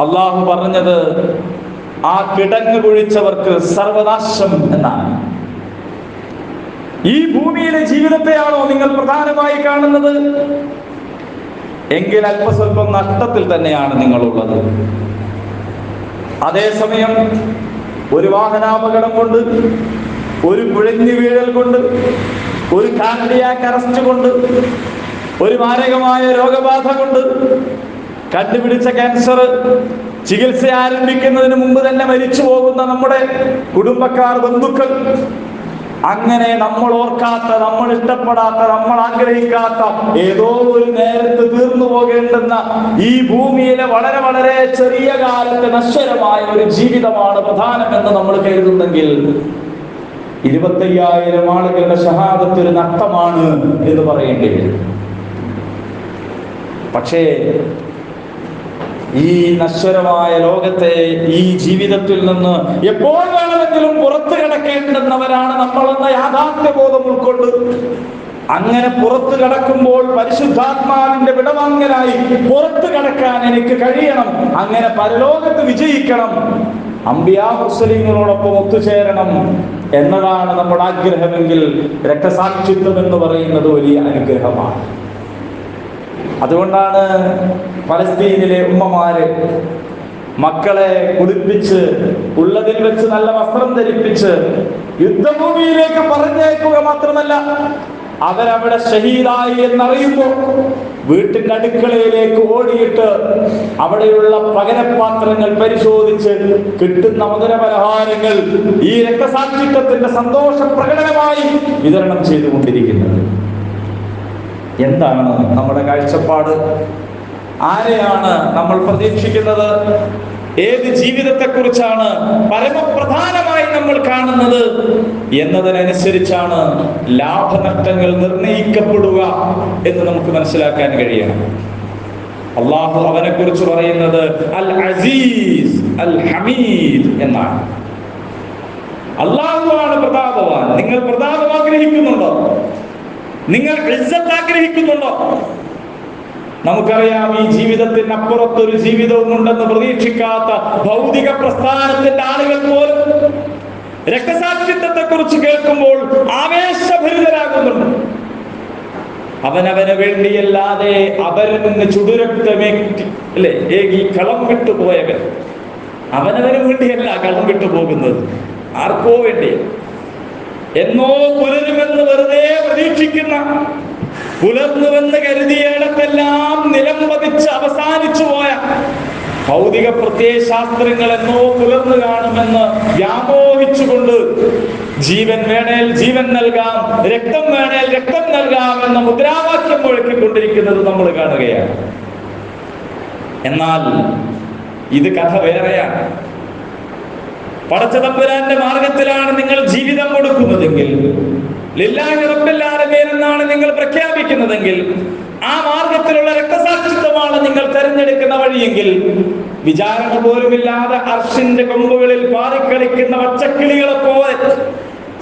അള്ളാഹു പറഞ്ഞത് ആ കിടങ്ങ് കുഴിച്ചവർക്ക് സർവനാശം എന്നാണ്. ഈ ഭൂമിയിലെ ജീവിതത്തെയാണോ നിങ്ങൾ പ്രധാനമായി കാണുന്നത്? എങ്കിൽ അല്പസ്വല്പം നഷ്ടത്തിൽ തന്നെയാണ് നിങ്ങളുള്ളത്. അതേസമയം ഒരു വാഹനാപകടം കൊണ്ട്, ഒരു കുഴഞ്ഞു വീഴൽ കൊണ്ട്, ഒരു കാർഡിയാക് അറസ്റ്റ് കൊണ്ട്, ഒരു മാരകമായ രോഗബാധ കൊണ്ട്, കണ്ടുപിടിച്ച ക്യാൻസർ ചികിത്സ ആരംഭിക്കുന്നതിന് മുമ്പ് തന്നെ മരിച്ചു പോകുന്ന നമ്മുടെ കുടുംബക്കാർ, ബന്ധുക്കൾ, അങ്ങനെ നമ്മൾ ഓർക്കാത്ത, നമ്മൾ ഇഷ്ടപ്പെടാത്ത, നമ്മൾ ആഗ്രഹിക്കാത്ത ഏതോ ഒരു നേരത്ത് തീർന്നു പോകേണ്ടുന്ന ഈ ഭൂമിയിലെ വളരെ വളരെ ചെറിയ കാലത്ത് നശ്വരമായ ഒരു ജീവിതമാണ് പ്രധാനമെന്ന് നമ്മൾ കരുതുന്നെങ്കിൽ 25,000 ആളുകളുടെ ഷഹാദത്ത് ഒരു നഷ്ടമാണ് എന്ന് പറയേണ്ടി വരും. പക്ഷേ ഈ നശ്വരമായ ലോകത്തെ, ഈ ജീവിതത്തിൽ നിന്ന് എപ്പോൾ വേണമെങ്കിലും പുറത്തു കിടക്കേണ്ടുന്നവരാണ് നമ്മളെന്ന യാഥാർത്ഥ്യബോധം ഉൾക്കൊണ്ട് അങ്ങനെ പുറത്തു കടക്കുമ്പോൾ പരിശുദ്ധാത്മാവിന്റെ വിടവാങ്ങലായി പുറത്തു കടക്കാൻ എനിക്ക് കഴിയണം. അങ്ങനെ പരലോകത്ത് വിജയിക്കണം, അമ്പിയാ മുർസലീങ്ങളോടൊപ്പം ഒത്തുചേരണം എന്നതാണ് നമ്മുടെ ആഗ്രഹമെങ്കിൽ രക്തസാക്ഷിത്വം എന്ന് പറയുന്നത് വലിയ അനുഗ്രഹമാണ്. അതുകൊണ്ടാണ് ഫലസ്തീനിലെ ഉമ്മമാര് മക്കളെ കുളിപ്പിച്ച്, ഉള്ളതിൽ വെച്ച് നല്ല വസ്ത്രം ധരിപ്പിച്ച് യുദ്ധഭൂമിയിലേക്ക് പറഞ്ഞയക്കുക മാത്രമല്ല, അവരവിടെ ഷഹീദായി എന്നറിയുമ്പോൾ വീട്ടിന്റെ അടുക്കളയിലേക്ക് ഓടിയിട്ട് അവിടെയുള്ള പകരപാത്രങ്ങൾ പരിശോധിച്ച് കിട്ടുന്ന മധുരപലഹാരങ്ങൾ ഈ രക്തസാക്ഷിത്വത്തിന്റെ സന്തോഷ പ്രകടനമായി വിതരണം ചെയ്തുകൊണ്ടിരിക്കുന്നത്. എന്താണ് നമ്മുടെ കാഴ്ചപ്പാട്? ആരെയാണ് നമ്മൾ പ്രതീക്ഷിക്കുന്നത്? ഏത് ജീവിതത്തെക്കുറിച്ചാണ് പരമപ്രധാനമായി നമ്മൾ കാണുന്നത് എന്നതിനനുസരിച്ചാണ് ലാഭനഷ്ടങ്ങൾ നിർണയിക്കപ്പെടുക എന്ന് നമുക്ക് മനസ്സിലാക്കാൻ കഴിയണം. അള്ളാഹു അവനെ കുറിച്ച് പറയുന്നത് അൽ അസീസ് അൽ ഹമീദ് എന്നാണ്. അള്ളാഹുവാണ് പ്രതാപവാൻ. നിങ്ങൾ പ്രതാപം ആഗ്രഹിക്കുന്നുണ്ടോ? നിങ്ങൾ ഇസ്സത്ത് ആഗ്രഹിക്കുന്നുണ്ടോ? നമുക്കറിയാം, ഈ ജീവിതത്തിന് അപ്പുറത്തൊരു ജീവിതവും ഉണ്ടെന്ന് പ്രതീക്ഷിക്കാത്ത ഭൗതിക പ്രസ്ഥാനത്തിന്റെ ആളുകൾ പോലും രക്തസാക്ഷിത്വത്തെ കുറിച്ച് കേൾക്കുമ്പോൾ ആവേശഭരിതരാകുന്നുണ്ട്. അവനവന് വേണ്ടിയല്ലാതെ അവരിൽ നിന്ന് ചുടുരക്തമേറ്റി അല്ലെ ഈ കളം വിട്ടുപോയവൻ അവനവന് വേണ്ടിയല്ല കളം വിട്ടുപോകുന്നത്, ആർക്കോ വേണ്ടി. എന്നോ പുലരുമെന്ന് വെറുതെ പ്രതീക്ഷിക്കുന്ന, പുലർന്നുവെന്ന് കരുതിയിടത്തെല്ലാം നിലം പതിച്ച് അവസാനിച്ചു പോയ ഭൗതിക പ്രത്യയശാസ്ത്രങ്ങൾ എന്നോ പുലർന്നു കാണുമെന്ന് വ്യാമോഹിച്ചുകൊണ്ട് ജീവൻ വേണേൽ ജീവൻ നൽകാം, രക്തം വേണേൽ രക്തം നൽകാം എന്ന മുദ്രാവാക്യം മുഴക്കിക്കൊണ്ടിരിക്കുന്നത് നമ്മൾ കാണുകയാണ്. എന്നാൽ ഇത് കഥ വേറെയാണ്. പടച്ചതമ്പുരാന്റെ മാർഗത്തിലാണ് നിങ്ങൾ ജീവിതം കൊടുക്കുന്നതെങ്കിൽ, ലില്ലാഹി റബ്ബിൽ ആലമീൻ എന്നാണ് നിങ്ങൾ പ്രഖ്യാപിക്കുന്നതെങ്കിൽ, ആ മാർഗത്തിലുള്ള രക്തസാക്ഷിത്വമാണ് നിങ്ങൾ തെരഞ്ഞെടുക്കുന്ന വഴിയെങ്കിൽ, വിചാരണ പോലുമില്ലാതെ അർശിന്റെ കൊമ്പുകളിൽ പാറിക്കളിക്കുന്ന പച്ചക്കിളികളെ പോലെ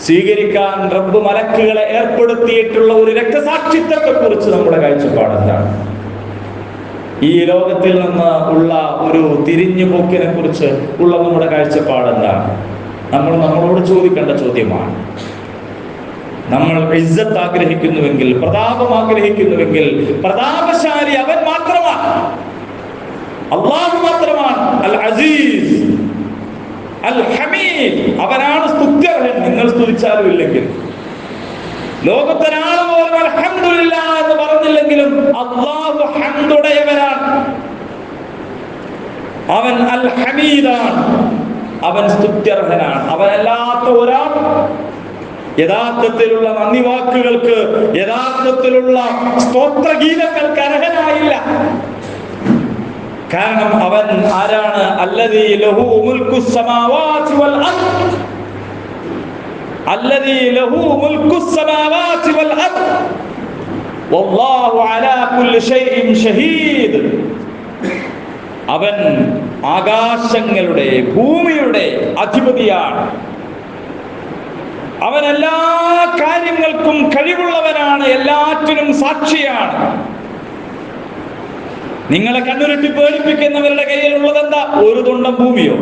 സ്വീകരിക്കാൻ റബ്ബ് മലക്കുകളെ ഏർപ്പെടുത്തിയിട്ടുള്ള ഒരു രക്തസാക്ഷിത്വത്തെ കുറിച്ച് നമ്മുടെ കാഴ്ചപ്പാട് എന്താണ്? ഈ ലോകത്തിൽ നിന്ന് ഉള്ള ഒരു തിരിഞ്ഞുപോക്കിനെ കുറിച്ച് ഉള്ള നമ്മുടെ കാഴ്ചപ്പാട് എന്താണ്? നമ്മൾ നമ്മളോട് ചോദിക്കേണ്ട ചോദ്യമാണ്. നമ്മൾ ഇസ്സത്ത് ആഗ്രഹിക്കുന്നുവെങ്കിൽ, പ്രതാപം ആഗ്രഹിക്കുന്നുവെങ്കിൽ, പ്രതാപശാലി അവൻ മാത്രമാണ്, അല്ലാഹു മാത്രമാണ്. അൽ അസീസ് അൽ ഹമീദ്, അവനാണ് സ്തുത്യർഹൻ. നിങ്ങൾ സ്തുതിച്ചാലും ഇല്ലെങ്കിൽ, ലോകത്തൊരാൾ പോലും അൽഹംദുലില്ലാഹ് എന്ന് പറഞ്ഞില്ലെങ്കിലും അല്ലാഹു ഹംദുടയവനാണ്. അവൻ അൽ ഹമീദാണ്, അവൻ സ്തുത്യർഹനാണ്. അവനല്ലാത്ത ഒരാൾ യഥാർത്ഥത്തിലുള്ള നന്ദി വാക്കുകൾക്ക്, യഥാർത്ഥത്തിലുള്ള സ്തോത്രഗീതങ്ങൾക്ക് അർഹനായില്ല. കാരണം അവൻ ആരാണ്? അല്ലദീ ലഹു മുൽക്കുസ് സമാവാതി വൽ അർദ്, അല്ലദീ ലഹു മുൽക്കുസ് സമാവാതി വൽ അർദ് വല്ലാഹു അലാ കുല്ലി ഷൈഇൻ ഷഹീദ്. അവൻ ആകാശങ്ങളുടെ ഭൂമിയുടെ അധിപതിയാണ്. അവൻ എല്ലാ കാര്യങ്ങൾക്കും കഴിവുള്ളവനാണ്, എല്ലാറ്റിനും സാക്ഷിയാണ്. നിങ്ങളെ കണ്ണുരുട്ടി പേടിപ്പിക്കുന്നവരുടെ കയ്യിലുള്ളത് എന്താ? ഒരു തുണ്ടം ഭൂമിയോ?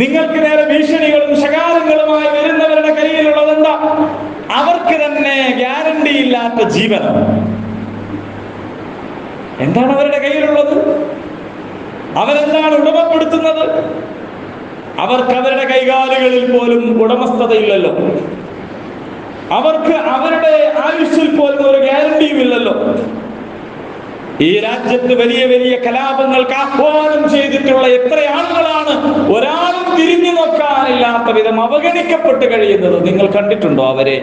നിങ്ങൾക്ക് നേരെ ഭീഷണികളും ശകാരങ്ങളുമായി വരുന്നവരുടെ കയ്യിലുള്ളത് എന്താ? അവർക്ക് തന്നെ ഗ്യാരണ്ടി ഇല്ലാത്ത ജീവനം. എന്താണ് അവരുടെ കയ്യിലുള്ളത്? അവരെന്താണ് ഉടമപ്പെടുത്തുന്നത്? അവർക്ക് അവരുടെ കൈകാലുകളിൽ പോലും ഉടമസ്ഥതയില്ലല്ലോ. അവർക്ക് അവരുടെ ആയുസ്സിൽ പോലും ഒരു ഗ്യാരണ്ടിയും ഇല്ലല്ലോ. ഈ രാജ്യത്ത് വലിയ വലിയ കലാപങ്ങൾക്ക് ആഹ്വാനം ചെയ്തിട്ടുള്ള എത്ര ആളുകളാണ് ഒരാളും തിരിഞ്ഞു നോക്കാനില്ലാത്ത വിധം അവഗണിക്കപ്പെട്ട് കഴിയുന്നത്? നിങ്ങൾ കണ്ടിട്ടുണ്ടോ അവരെ?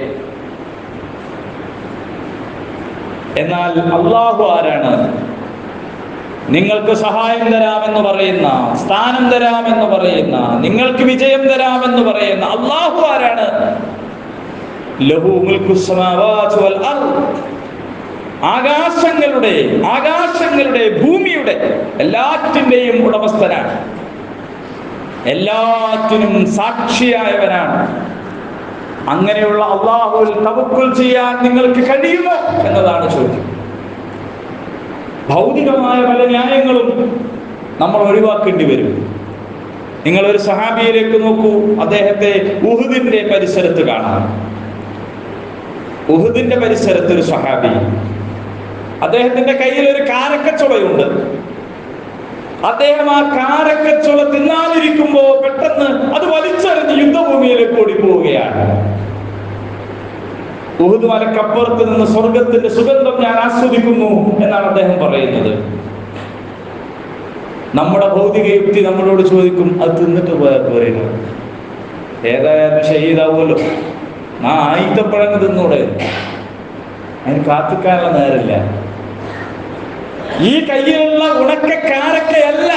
എന്നാൽ അല്ലാഹു ആരാണ്? നിങ്ങൾക്ക് സഹായം തരാമെന്ന് പറയുന്ന, സ്ഥാനം തരാമെന്ന് പറയുന്ന, നിങ്ങൾക്ക് വിജയം തരാമെന്ന് പറയുന്ന അല്ലാഹു ആരാണ്? ലഹു മുൽക്കുസ് സമാവാതി വൽ അർദ്, ആകാശങ്ങളുടെ ഭൂമിയുടെ എല്ലാറ്റിന്റെയും ഉടമസ്ഥനാണ്, എല്ലാറ്റിനും സാക്ഷിയായവനാണ്. അങ്ങനെയുള്ള അല്ലാഹുവിൽ തവക്കുൽ ചെയ്യാൻ നിങ്ങൾക്ക് കഴിയുമോ എന്നതാണ് ചോദ്യം. ഭൗതികമായ പല ന്യായങ്ങളും നമ്മൾ ഒഴിവാക്കേണ്ടി വരും. നിങ്ങൾ ഒരു സഹാബിയിലേക്ക് നോക്കൂ, അദ്ദേഹത്തെ ഉഹുദിന്റെ പരിസരത്ത് കാണാം. ഉഹുദിന്റെ പരിസരത്ത് ഒരു സഹാബി, അദ്ദേഹത്തിന്റെ കയ്യിൽ ഒരു കാരക്കച്ചുളയുണ്ട്. അദ്ദേഹം ആ കാരക്കച്ചുള തിന്നാതിരിക്കുമ്പോ പെട്ടെന്ന് അത് വലിച്ചെറിഞ്ഞ് യുദ്ധഭൂമിയിലേക്ക് ഓടിപ്പോവുകയാണ്. ഉഹുദ് മലക്കപ്പുറത്ത് നിന്ന് സ്വർഗത്തിന്റെ സുഗന്ധം ഞാൻ ആസ്വദിക്കുന്നു എന്നാണ് അദ്ദേഹം പറയുന്നത്. നമ്മുടെ ഭൗതിക യുക്തി നമ്മളോട് ചോദിക്കും, അത് തിന്നിട്ട് പോയാൽ പോരുന്നു, ഏതായാലും ഷഹീദാവുമല്ലോ, ആയിത്തപ്പഴങ്ങ് തിന്നൂടെ, അതിന് കാത്തിക്കാനുള്ള നേരമില്ല. ഈ കയ്യിലുള്ള ഉണക്കക്കാരക്കയല്ല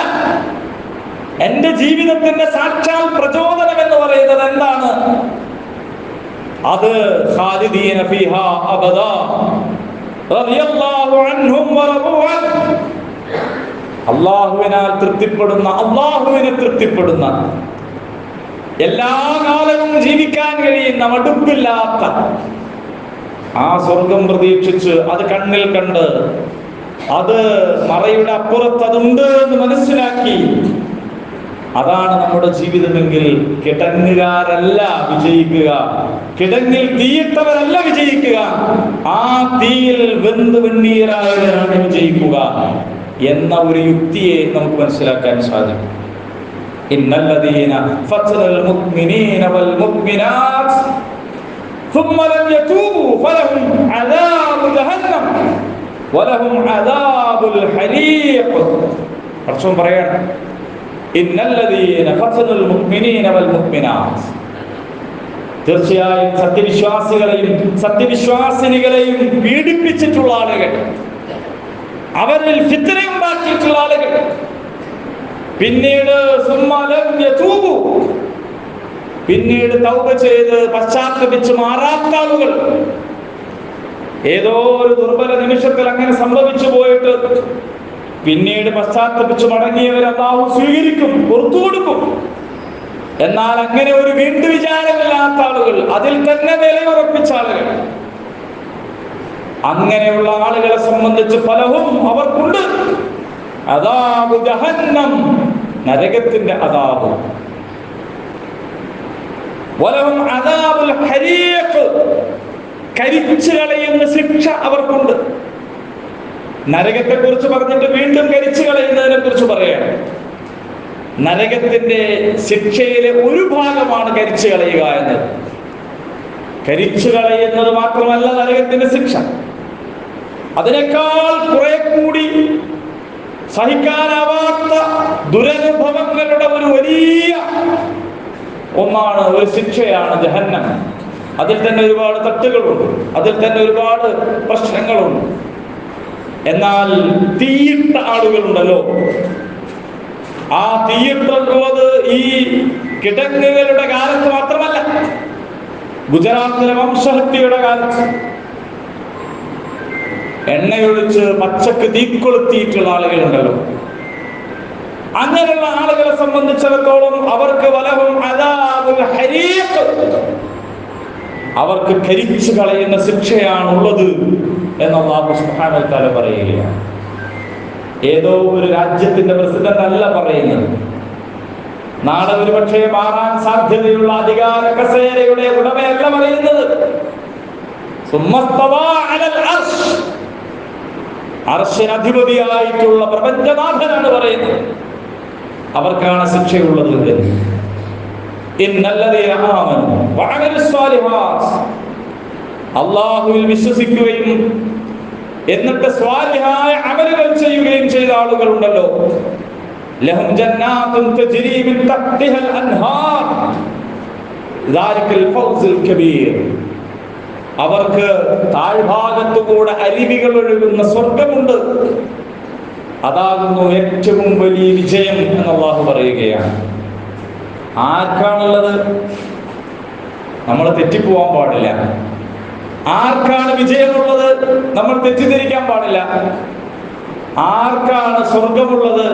എന്റെ ജീവിതത്തിന്റെ സാക്ഷാൽ പ്രചോദനം എന്ന് പറയുന്നത്. എന്താണ് അത്? ഖാലിദീന ഫീഹാ അബദാ, റളിയല്ലാഹു അൻഹും വറദു അൻഹു. അല്ലാഹുവിനാൽ തൃപ്തിപ്പെടുന്ന, അല്ലാഹുവിനെ തൃപ്തിപ്പെടുന്ന, എല്ലാ കാലവും ജീവിക്കാൻ കഴിയുന്ന, മടുപ്പില്ലാത്ത ആ സ്വർഗം പ്രതീക്ഷിച്ച് അത് കണ്ണിൽ കണ്ട് അത് മറയുടെ അപ്പുറത്ത് അതുണ്ട് എന്ന് മനസ്സിലാക്കി അതാണ് നമ്മുടെ ജീവിതമെങ്കിൽ കിടങ്ങുകാരല്ല വിജയിക്കുക, കിടങ്ങിൽ തീയിട്ടവരല്ല വിജയിക്കുക, ആ തീയിൽ വെന്ത് വെണ്ണീരായവരാണ് വിജയിക്കുക എന്ന ഒരു യുക്തിയെ നമുക്ക് മനസ്സിലാക്കാൻ സാധിക്കും. ഇന്നല്ലദീന ഫത്നൽ മുഅ്മിനീന വൽ മുഅ്മിനാത് ثم لم يتوبوا فلهم عذاب جهنم ولهم عذاب الحريق. അർശം പറയാണ് ഇന്നല്ലദീന ഫത്നൽ മുഅ്മിനീന വൽ മുഅ്മിനാത്. തീർച്ചയായും സത്യവിശ്വാസികളെയും സത്യവിശ്വാസിനികളെയും പീഡിപ്പിച്ചിട്ടുള്ള ആളുകൾ, അവരിൽ ഫിത്ന ഉണ്ടാക്കിയിട്ടുള്ള ആളുകൾ, പിന്നീട് പിന്നീട് തൗബ ചെയ്ത് പശ്ചാത്തപിച്ച് മാറാത്ത ആളുകൾ, ഏതോ ഒരു ദുർബല നിമിഷത്തിൽ അങ്ങനെ സംഭവിച്ചു പോയിട്ട് പിന്നീട് പശ്ചാത്തപിച്ച് മടങ്ങിയവരെ അല്ലാഹു സ്വീകരിക്കും, പുറത്തു കൊടുക്കും. എന്നാൽ അങ്ങനെ ഒരു വീണ്ടും വിചാരമില്ലാത്ത ആളുകൾ, അതിൽ തന്നെ നിലയുറപ്പിച്ച ആളുകൾ, അങ്ങനെയുള്ള ആളുകളെ സംബന്ധിച്ച് ഫലഹും അവർക്കുണ്ട് അദാബു ജഹന്നം, നരകത്തിന്റെ അദാബ്. വലഹും അദാബുൽ ഹരീഖ്, കരിച്ചു കളയുന്ന ശിക്ഷ അവർക്കുണ്ട്. നരകത്തെ കുറിച്ച് പറഞ്ഞിട്ട് വീണ്ടും കരിച്ചു കളയുന്നതിനെ കുറിച്ച് പറയാണ്. നരകത്തിന്റെ ശിക്ഷയിലെ ഒരു ഭാഗമാണ് കരിച്ചു കളയുക എന്നത്. കരിച്ചു കളയുന്നത് മാത്രമല്ല നരകത്തിന്റെ ശിക്ഷ, അതിനേക്കാൾ കുറെ കൂടി സഹിക്കാനാവാത്ത ദുരനുഭവങ്ങളുടെ ഒരു വലിയ ഒന്നാണ്, ഒരു ശിക്ഷയാണ് ജഹന്നം. അതിൽ തന്നെ ഒരുപാട് തട്ടുകളുണ്ട്, അതിൽ തന്നെ ഒരുപാട് പ്രശ്നങ്ങളുണ്ട്. എന്നാൽ തീയിട്ട ആളുകളുണ്ടല്ലോ, ആ തീയിട്ടുള്ളത് ഈ കിടങ്ങുകളുടെ കാലത്ത് മാത്രമല്ല, ഗുജറാത്തിലെ വംശഹത്യയുടെ കാലത്ത് എണ്ണയൊഴിച്ച് പച്ചക്ക് തീക്കൊളുത്തിയിട്ടുള്ള ആളുകളുണ്ടല്ലോ, അങ്ങനെയുള്ള ആളുകളെ സംബന്ധിച്ചിടത്തോളം അവർക്ക് വലഹും അദാബുൽ ഹരീഖ്, അവർക്ക് കരിച്ചു കളയുന്ന ശിക്ഷയാണുള്ളത് എന്ന് അല്ലാഹു സുബ്ഹാനഹു വ തആല പറയുകയാണ്. ഏതോ ഒരു രാജ്യത്തിന്റെ പ്രസിഡന്റ് അല്ല പറയുന്നത്, നാളെ ഒരു പക്ഷേ മാറാൻ സാധ്യതയുള്ള അധികാര കസേരയുടെ ഉടമയല്ല പറയുന്നത്. അർശിനധിപതിയായിട്ടുള്ള പ്രപഞ്ചനാഥനാണ് പറയുന്നത്, അവർക്കാണ് ശിക്ഷയുള്ളത്. അല്ലാഹുവിൽ വിശ്വസിക്കുകയും എന്നിട്ട് സ്വാലിഹായ അമലുകൾ ചെയ്യുകയും ചെയ്ത ആളുകൾ ഉണ്ടല്ലോ, ലഹും ജന്നാത്തുൻ തജ്രി മിൻ തഹ്തിഹൽ അൻഹാർ ദാലികൽ ഫൗസുൽ കബീർ, അവർക്ക് താഴ്ഭാഗത്തുകൂടെ അരുവികൾ ഒഴുകുന്ന സ്വർഗമുണ്ട്, അതാകുന്നു ഏറ്റവും വലിയ വിജയം എന്ന് അല്ലാഹു പറയുകയാണ്. ആർക്കാണുള്ളത്? നമ്മൾ തെറ്റിപ്പോവാൻ പാടില്ല. ആർക്കാണ് വിജയമുള്ളത്? നമ്മൾ തെറ്റിദ്ധരിക്കാൻ പാടില്ല. ആർക്കാണ് സ്വർഗമുള്ളത്?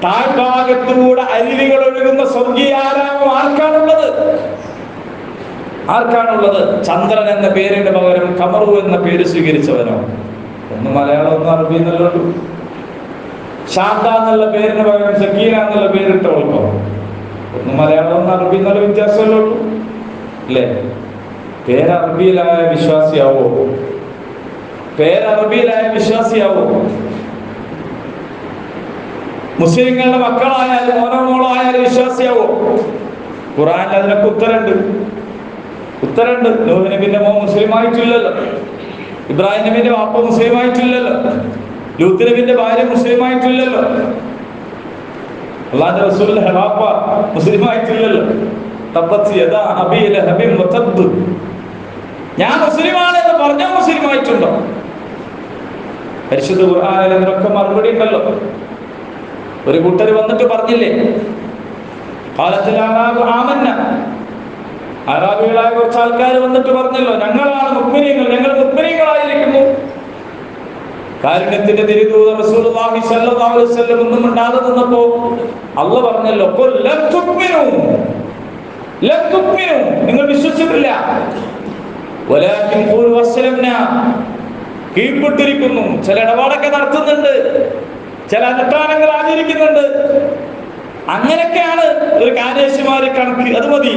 താഴ്ഭാഗത്തുകൂടെ അരുവികൾ ഒഴുകുന്ന സ്വർഗീയാരാമം ആർക്കാണുള്ളത്? ആർക്കാണുള്ളത്? ചന്ദ്രൻ എന്ന പേരിന് പകരം കമറു എന്ന പേര് സ്വീകരിച്ചവനോ? ഒന്ന് മലയാളം, ഒന്ന് അറബി എന്നല്ലോ. ശാന്ത എന്നുള്ള പേരിന് പകരം സക്കീന എന്നുള്ള പേരിട്ടവൾക്കോ? ഒന്ന് മലയാളം, ഒന്ന് അറബി എന്നുള്ള വ്യത്യാസമല്ലേ ഉള്ളൂ, അല്ലേ? പേരറബിയിലായ വിശ്വാസിയാവോ? പേരറബിയിലായ വിശ്വാസിയാവോ? മുസ്ലിങ്ങളുടെ മക്കളായാലും ഓരോ മോളോ ആയാലും വിശ്വാസിയാവോ? ഖുർആനിൽ അതിനൊക്കെ ഉത്തരമുണ്ട്. നൂഹ് നബിന്റെ മോൻ മുസ്ലിം ആയിട്ടില്ലല്ലോ, ഇബ്രാഹിം നബിന്റെ വാപ്പ മുസ്ലിം ആയിട്ടില്ലല്ലോ, ലൂത്ത് നബിന്റെ ഭാര്യ മുസ്ലിം ആയിട്ടില്ലല്ലോ, അല്ലാഹുവിന്റെ റസൂലിന്റെ വാപ്പ മുസ്ലിം ആയിട്ടില്ലല്ലോ. തബ്ബത് യദാ അബീ ലഹബിൻ വതബ്, ഞാൻ മുസ്ലിമാണ് എന്ന് പറഞ്ഞാൽ മുസ്ലിം ആയിട്ടുണ്ടോ? പരിശുദ്ധ ഖുർആനിൽ ഇതിനൊക്കെ മറുപടി ഉണ്ടല്ലോ. ഒരു കൂട്ടർ വന്നിട്ട് പറഞ്ഞില്ലേ, ഖാലത്തുൽ അറാബു ആമന്ന, അറാബികളായ കുറച്ച് ആൾക്കാർ വന്നിട്ട് പറഞ്ഞല്ലോ, ഞങ്ങളാണ് മുഅ്മിനീങ്ങൾ, ഞങ്ങൾ മുഅ്മിനീങ്ങളായിരിക്കുന്നു. കാരുണ്യത്തിന്റെ തിരുദൂതർ റസൂലുള്ളാഹി സ്വല്ലല്ലാഹു അലൈഹി വസല്ലം ഒന്നും മിണ്ടാതെ നിന്നപ്പോ അല്ലാഹ് പറഞ്ഞല്ലോ, നിങ്ങൾ വിശ്വസിച്ചിട്ടില്ല, വലാകിൻ ഖൂലു അസ്ലംനാ, കീഴ്പ്പെട്ടിരിക്കുന്നു. ചില ഇടപാടൊക്കെ നടത്തുന്നുണ്ട്, ചില അനുഷ്ഠാനങ്ങൾ ആചരിക്കുന്നുണ്ട്. അങ്ങനെയൊക്കെയാണ് ഒരു കാര്യശമാര് കണക്ക്, അത് മതി.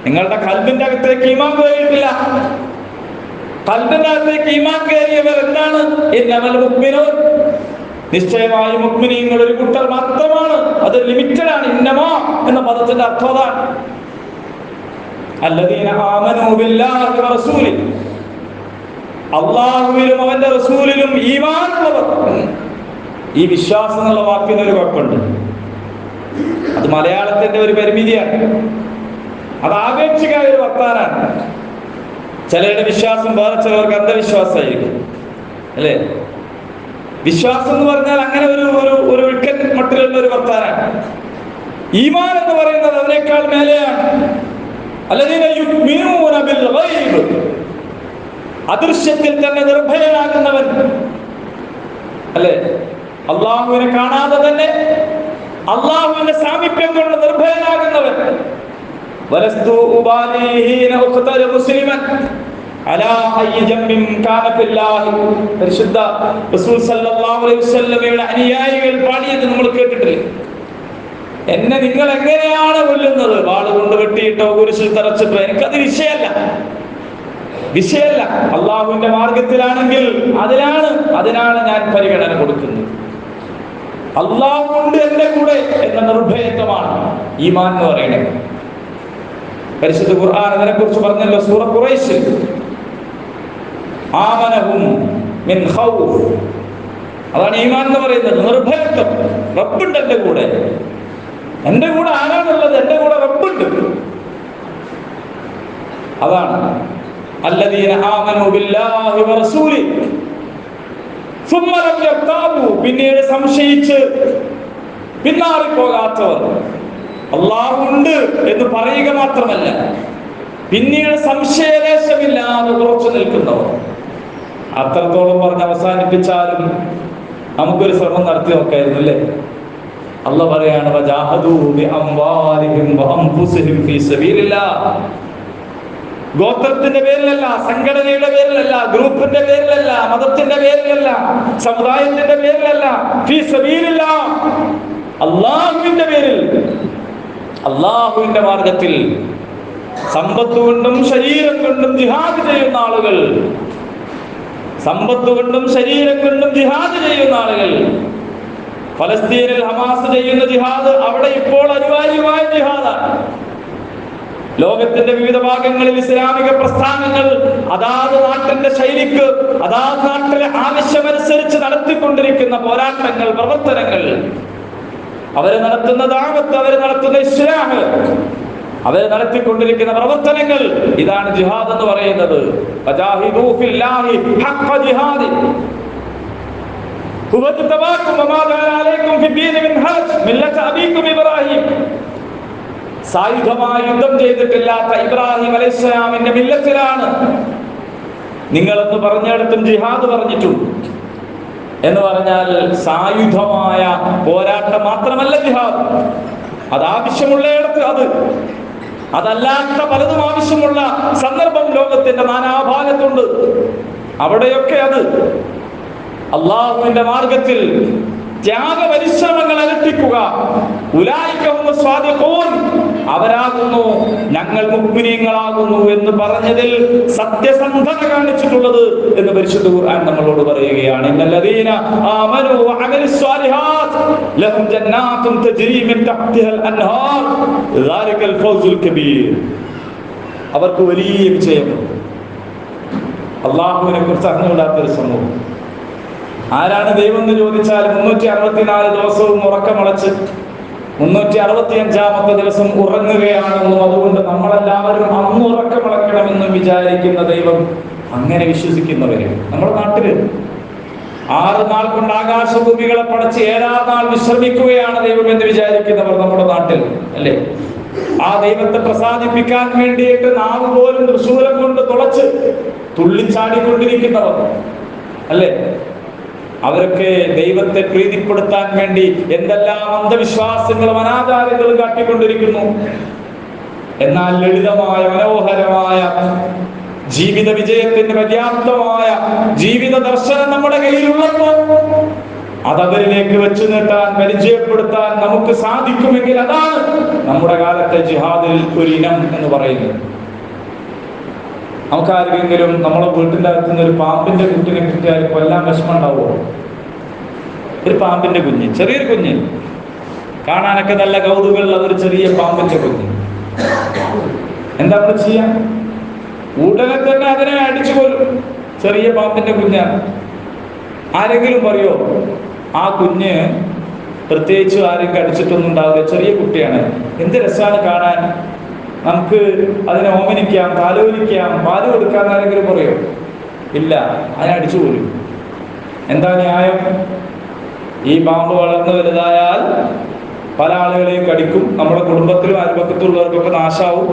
നിങ്ങളുടെ ഖൽബിന്റെ അകത്തേക്ക് ഈമാൻ കയറിയിട്ടില്ല. ഖൽബിന്റെ അകത്തേക്ക് ഈമാൻ കയറിയവർ എന്താണ്? നിശ്ചയമായും മുഅ്മിനീങ്ങൾ ഒരു കൂട്ടർ മാത്രമാണ്. അത് ലിമിറ്റഡ് ആണ്. ഇന്നമാ എന്ന പദത്തിന്റെ അർത്ഥം അതാണ്. അല്ലദീന ആമനൂ ബില്ലാഹി വറസൂലി, അല്ലാഹുവിലും അവന്റെ റസൂലിലും ഈമാനുള്ളവർ. ഈ വിശ്വാസം എന്നുള്ള വാക്കിന് ഒരു കുഴപ്പമുണ്ട്. അത് മലയാളത്തിന്റെ ഒരു പരിമിതിയാണ്. അത് ആപേക്ഷികമായ ഒരു വർത്താനാണ്. ചിലരുടെ വിശ്വാസം വേറെ ചിലവർക്ക് അന്ധവിശ്വാസമായിരിക്കും, അല്ലേ? വിശ്വാസം എന്ന് പറഞ്ഞാൽ അങ്ങനെ ഒരു വിക്കൻ മട്ടിലുള്ള ഒരു വർത്താനാണ്. ഈമാൻ എന്ന് പറയുന്നത് അതിനേക്കാൾ മേലെയാണ്. അല്ലദീന യുഅ്മിനൂന ബിൽ ഗൈബ്, അദൃശ്യത്തിൽ തന്നെ നിർഭയനാകുന്നവൻ, അല്ലേ? അള്ളാഹുവിനെ കാണാതെ തന്നെ അള്ളാഹുവിന്റെ സാമീപ്യം കൊണ്ട് നിർഭയനാകുന്നവൻ. വലസ്തു ഉബാലി ഹീന ഉഖ്തല മുസ്ലിമൻ അലാ അയ്യി ജംബിൻ കാന ഫില്ലാഹി. പരിശുദ്ധ റസൂൽ സല്ലല്ലാഹു അലൈഹി വസല്ലമയുടെ അനുയായികൾ പാടിയത് നമ്മൾ കേട്ടിട്ടില്ലേ? എന്നെ നിങ്ങൾ എങ്ങനെയാണ് കൊല്ലുന്നത്? വാള് കൊണ്ട് വെട്ടിയിട്ടോ കുരിശിൽ തറച്ചിട്ടോ, എനിക്കത് വിഷയമല്ല. അള്ളാഹുവിന്റെ മാർഗത്തിലാണെങ്കിൽ അതിനാണ് ഞാൻ പരിഗണന കൊടുക്കുന്നത്. അള്ളാഹു ഉണ്ട് എന്റെ കൂടെ എന്ന നിർഭയത്വമാണ് ഈമാൻ എന്ന് പറയുന്നത്. പരിശുദ്ധ ഖുർആൻ അതിനെ കുറിച്ച് പറഞ്ഞല്ലോ. സൂറ ഖുറൈശ്, ആമനഹും മിൻ ഖൗഫ്, അതാണ് ഈമാൻ എന്ന് പറയുന്നത്. നിർഭയത്വം. റബ്ബുണ്ട് എന്റെ കൂടെ. എന്റെ കൂടെ ആരാണുള്ളത്? എന്റെ കൂടെ റബ്ബുണ്ട്. അതാണ് അല്ലദീന ആമനൂ ബില്ലാഹി വറസൂലി സുമ്മ ലം യർതാബു, പിന്നീട് സംശയിച്ച് പിന്മാറിപ്പോകാത്തവർ. അല്ലാഹു ഉണ്ട് എന്ന് പറയുക മാത്രമല്ല, പിന്നീട് സംശയലേശമില്ലാതെ ഉറച്ചു നിൽക്കുന്നവർ. അത്രത്തോളം പറഞ്ഞ് അവസാനിപ്പിച്ചാലും നമുക്കൊരു ശ്രമം നടത്തി നോക്കായിരുന്നു, അല്ലേ? അല്ലാഹു പറയാണ്, വജാഹദൂ ബിഅംവാലിഹിം വഅൻഫുസിഹിം ഫീ സബീലില്ലാഹ്. ഗോത്രത്തിന്റെ പേരിലല്ല, സംഘടനയുടെ പേരിലല്ല, ഗ്രൂപ്പിന്റെ പേരിലല്ല, മതത്തിന്റെ പേരിലല്ല, സമുദായത്തിന്റെ പേരിലല്ല, ഫീ സബീലില്ലാഹ്, അല്ലാഹുവിന്റെ പേരിൽ, അല്ലാഹുവിന്റെ മാർഗത്തിൽ സമ്പത്ത് കൊണ്ടും ശരീരം കൊണ്ടും ജിഹാദ് ചെയ്യുന്ന ആളുകൾ. സമ്പത്ത് കൊണ്ടും ശരീരം കൊണ്ടും ജിഹാദ് ചെയ്യുന്ന ആളുകൾ. ഫലസ്തീനിൽ ഹമാസ് ചെയ്യുന്ന ജിഹാദ് അവിടെ ഇപ്പോൾ അനിവാര്യമായ ജിഹാദാണ്. ലോകത്തിന്റെ വിവിധ ഭാഗങ്ങളിൽ ഇസ്ലാമിക പ്രസ്ഥാനങ്ങൾ അതാത് നാട്ടിന്റെ ശൈലിക്ക്, അതാത് നാട്ടിലെ ആവശ്യമനുസരിച്ച് നടത്തിക്കൊണ്ടിരിക്കുന്ന പോരാട്ടങ്ങൾ, പ്രവർത്തനങ്ങൾ, അവര് നടത്തുന്ന ദഅവത്ത്, അവര് നടത്തുന്ന ഇസ്ലാഹ്, അവര് നടത്തിക്കൊണ്ടിരിക്കുന്ന പ്രവർത്തനങ്ങൾ, ഇതാണ് ജിഹാദ് എന്ന് പറയുന്നത്. വജാഹിദൂ ഫില്ലാഹി ഹഖ്ഖ ജിഹാദി ഹുവ തബാക്കും വമാ ജഅല അലൈക്കും ഫിദ്ദീൻ മിൻ ഹർജ് മില്ലത അബീക്കും ഇബ്രാഹിം. സായുധമായി യുദ്ധം ചെയ്തിട്ടില്ലാത്ത ഇബ്രാഹിം അലൈഹിസ്സലാമിന്റെ മില്ലത്തിലാണ് നിങ്ങളെന്ന് പറഞ്ഞിടത്തും ജിഹാദ് പറഞ്ഞിട്ടുണ്ട്. എന്ന് പറഞ്ഞാൽ സായുധമായ പോരാട്ടം മാത്രമല്ല ജിഹാദ്. അത് ആവശ്യമുള്ളയിടത്ത്, അതല്ലാത്ത പലതും ആവശ്യമുള്ള സന്ദർഭം ലോകത്തിന്റെ നാനാഭാഗത്തുണ്ട്. അവിടെയൊക്കെ അത് അള്ളാഹുവിന്റെ മാർഗത്തിൽ ത്യാഗപരിശ്രമങ്ങൾ അനുഷ്ഠിക്കുക. ഉലൈക സ്വാദിഖൂൻ, അവരാകുന്നു ഞങ്ങൾ മുഅ്മിനീങ്ങളാകുന്നു എന്ന് പറഞ്ഞതിൽ സത്യസന്ധത കാണിച്ചിട്ടുള്ളത് എന്ന് പരിശുദ്ധ ഖുർആൻ നമ്മളോട് പറയുകയാണ്. ഇന്നല്ലദീന ആമനൂ വഅമിലുസ് സ്വാലിഹാത്ത് ലഹും ജന്നാത്തുൻ തജ്രി മിൻ തഹ്തിഹൽ അൻഹാർ ദാലികൽ ഫൗസുൽ കബീർ. അവർക്ക് വലിയ വിജയം. അള്ളാഹുവിനെ കുറിച്ച് അറിഞ്ഞുകൂടാത്തൊരു സമൂഹം. ആരാണ് ദൈവം എന്ന് ചോദിച്ചാൽ 364 ദിവസവും ഉറക്കമളച്ച് 365ാമത്തെ ദിവസം ഉറങ്ങുകയാണെന്നും അതുകൊണ്ട് നമ്മളെല്ലാവരും അന്ന് ഉറക്കമളക്കണമെന്നും വിചാരിക്കുന്ന ദൈവം, അങ്ങനെ വിശ്വസിക്കുന്നവര് നമ്മുടെ നാട്ടില് 6 നാൾ കൊണ്ട് ആകാശഭൂമികളെ പടച്ച് 7-ാം നാൾ വിശ്രമിക്കുകയാണ് ദൈവം എന്ന് വിചാരിക്കുന്നവർ നമ്മുടെ നാട്ടിൽ, അല്ലേ? ആ ദൈവത്തെ പ്രസാദിപ്പിക്കാൻ വേണ്ടിയിട്ട് നാവ് പോലും തൃശൂലം കൊണ്ട് തുളച്ച് തുള്ളിച്ചാടിക്കൊണ്ടിരിക്കുന്നവർ അല്ലേ? അവരൊക്കെ ദൈവത്തെ പ്രീതിപ്പെടുത്താൻ വേണ്ടി എന്തെല്ലാം അന്ധവിശ്വാസങ്ങളും അനാചാരങ്ങളും കാട്ടിക്കൊണ്ടിരിക്കുന്നു. എന്നാൽ ലളിതമായ മനോഹരമായ ജീവിത വിജയത്തിന് പര്യാപ്തമായ ജീവിത ദർശനം നമ്മുടെ കയ്യിലുള്ളപ്പോൾ അതവരിലേക്ക് വെച്ചു നീട്ടാൻ, പരിചയപ്പെടുത്താൻ നമുക്ക് സാധിക്കുമെങ്കിൽ അതാണ് നമ്മുടെ കാലത്തെ ജിഹാദിൽ ഒരു ഇനം എന്ന് പറയുന്നത്. നമുക്കാർക്കെങ്കിലും നമ്മളെ വീട്ടിൻ്റെ അകത്തുനിന്ന് ഒരു പാമ്പിന്റെ കുട്ടിനെ കിട്ടിയാൽ കൊല്ലാൻ വിഷമം ഉണ്ടാവുമോ? ഒരു പാമ്പിന്റെ കുഞ്ഞ്, ചെറിയൊരു കുഞ്ഞ്, കാണാനൊക്കെ നല്ല കൗതുകമുള്ള ഒരു ചെറിയ പാമ്പിന്റെ കുഞ്ഞ്, എന്താ നമ്മൾ ചെയ്യാൻ? ഉടനെ തന്നെ അതിനെ അടിച്ചു കൊല്ലും. ചെറിയ പാമ്പിന്റെ കുഞ്ഞാണ്. ആരെങ്കിലും പറയോ ആ കുഞ്ഞ് പ്രത്യേകിച്ച് ആരെങ്കിലും അടിച്ചിട്ടൊന്നും ഉണ്ടാവില്ല, ചെറിയ കുട്ടിയാണ്, എന്ത് രസമാണ് കാണാൻ, നമുക്ക് അതിനെ ഓമനിക്കാം, താലോലിക്കാം, പാല് കൊടുക്കാന്ന് ആരെങ്കിലും പറയോ? ഇല്ല, അതിനെ അടിച്ചു പോലും. എന്താ ന്യായം? ഈ പാമ്പ് വളർന്നു വലുതായാൽ പല ആളുകളെയും കടിക്കും, നമ്മുടെ കുടുംബത്തിലും അയൽപക്കത്തുള്ളവർക്കൊക്കെ നാശാവും,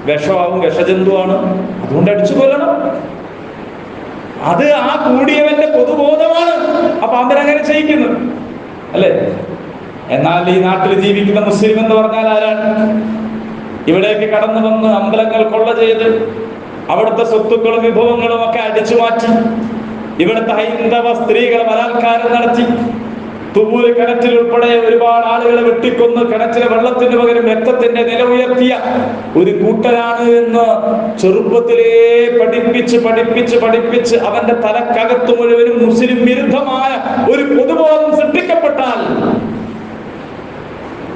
വിഷമാവും, വിഷജന്തുവാണ്, അതുകൊണ്ട് അടിച്ചു കൊല്ലണം. അത് ആ കൂടിയവന്റെ പൊതുബോധമാണ് ആ പാമ്പിനങ്ങനെ ചെയ്യിക്കുന്നത്, അല്ലേ? എന്നാൽ ഈ നാട്ടിൽ ജീവിക്കുന്ന മുസ്ലിം എന്ന് പറഞ്ഞാൽ ആരാണ്? ഇവിടേക്ക് കടന്നു വന്ന് അമ്പലങ്ങൾ കൊള്ള ചെയ്ത് അവിടുത്തെ സ്വത്തുക്കളും വിഭവങ്ങളും ഒക്കെ അടിച്ചു മാറ്റി ഇവിടുത്തെ ഹൈന്ദവ സ്ത്രീകളെ ബലാത്കാരം നടത്തി തുവൂര് കിണറ്റിൽ ഉൾപ്പെടെ ഒരുപാട് ആളുകളെ വെട്ടിക്കൊന്ന് കിണറ്റിലെ വെള്ളത്തിന് പകരം രക്തത്തിന്റെ നില ഉയർത്തിയ ഒരു കൂട്ടരാണ് എന്ന് ചെറുപ്പത്തിലേ പഠിപ്പിച്ച് അവന്റെ തലക്കകത്ത് മുഴുവനും മുസ്ലിം വിരുദ്ധമായ ഒരു പൊതുബോധം സൃഷ്ടിക്കപ്പെട്ടാൽ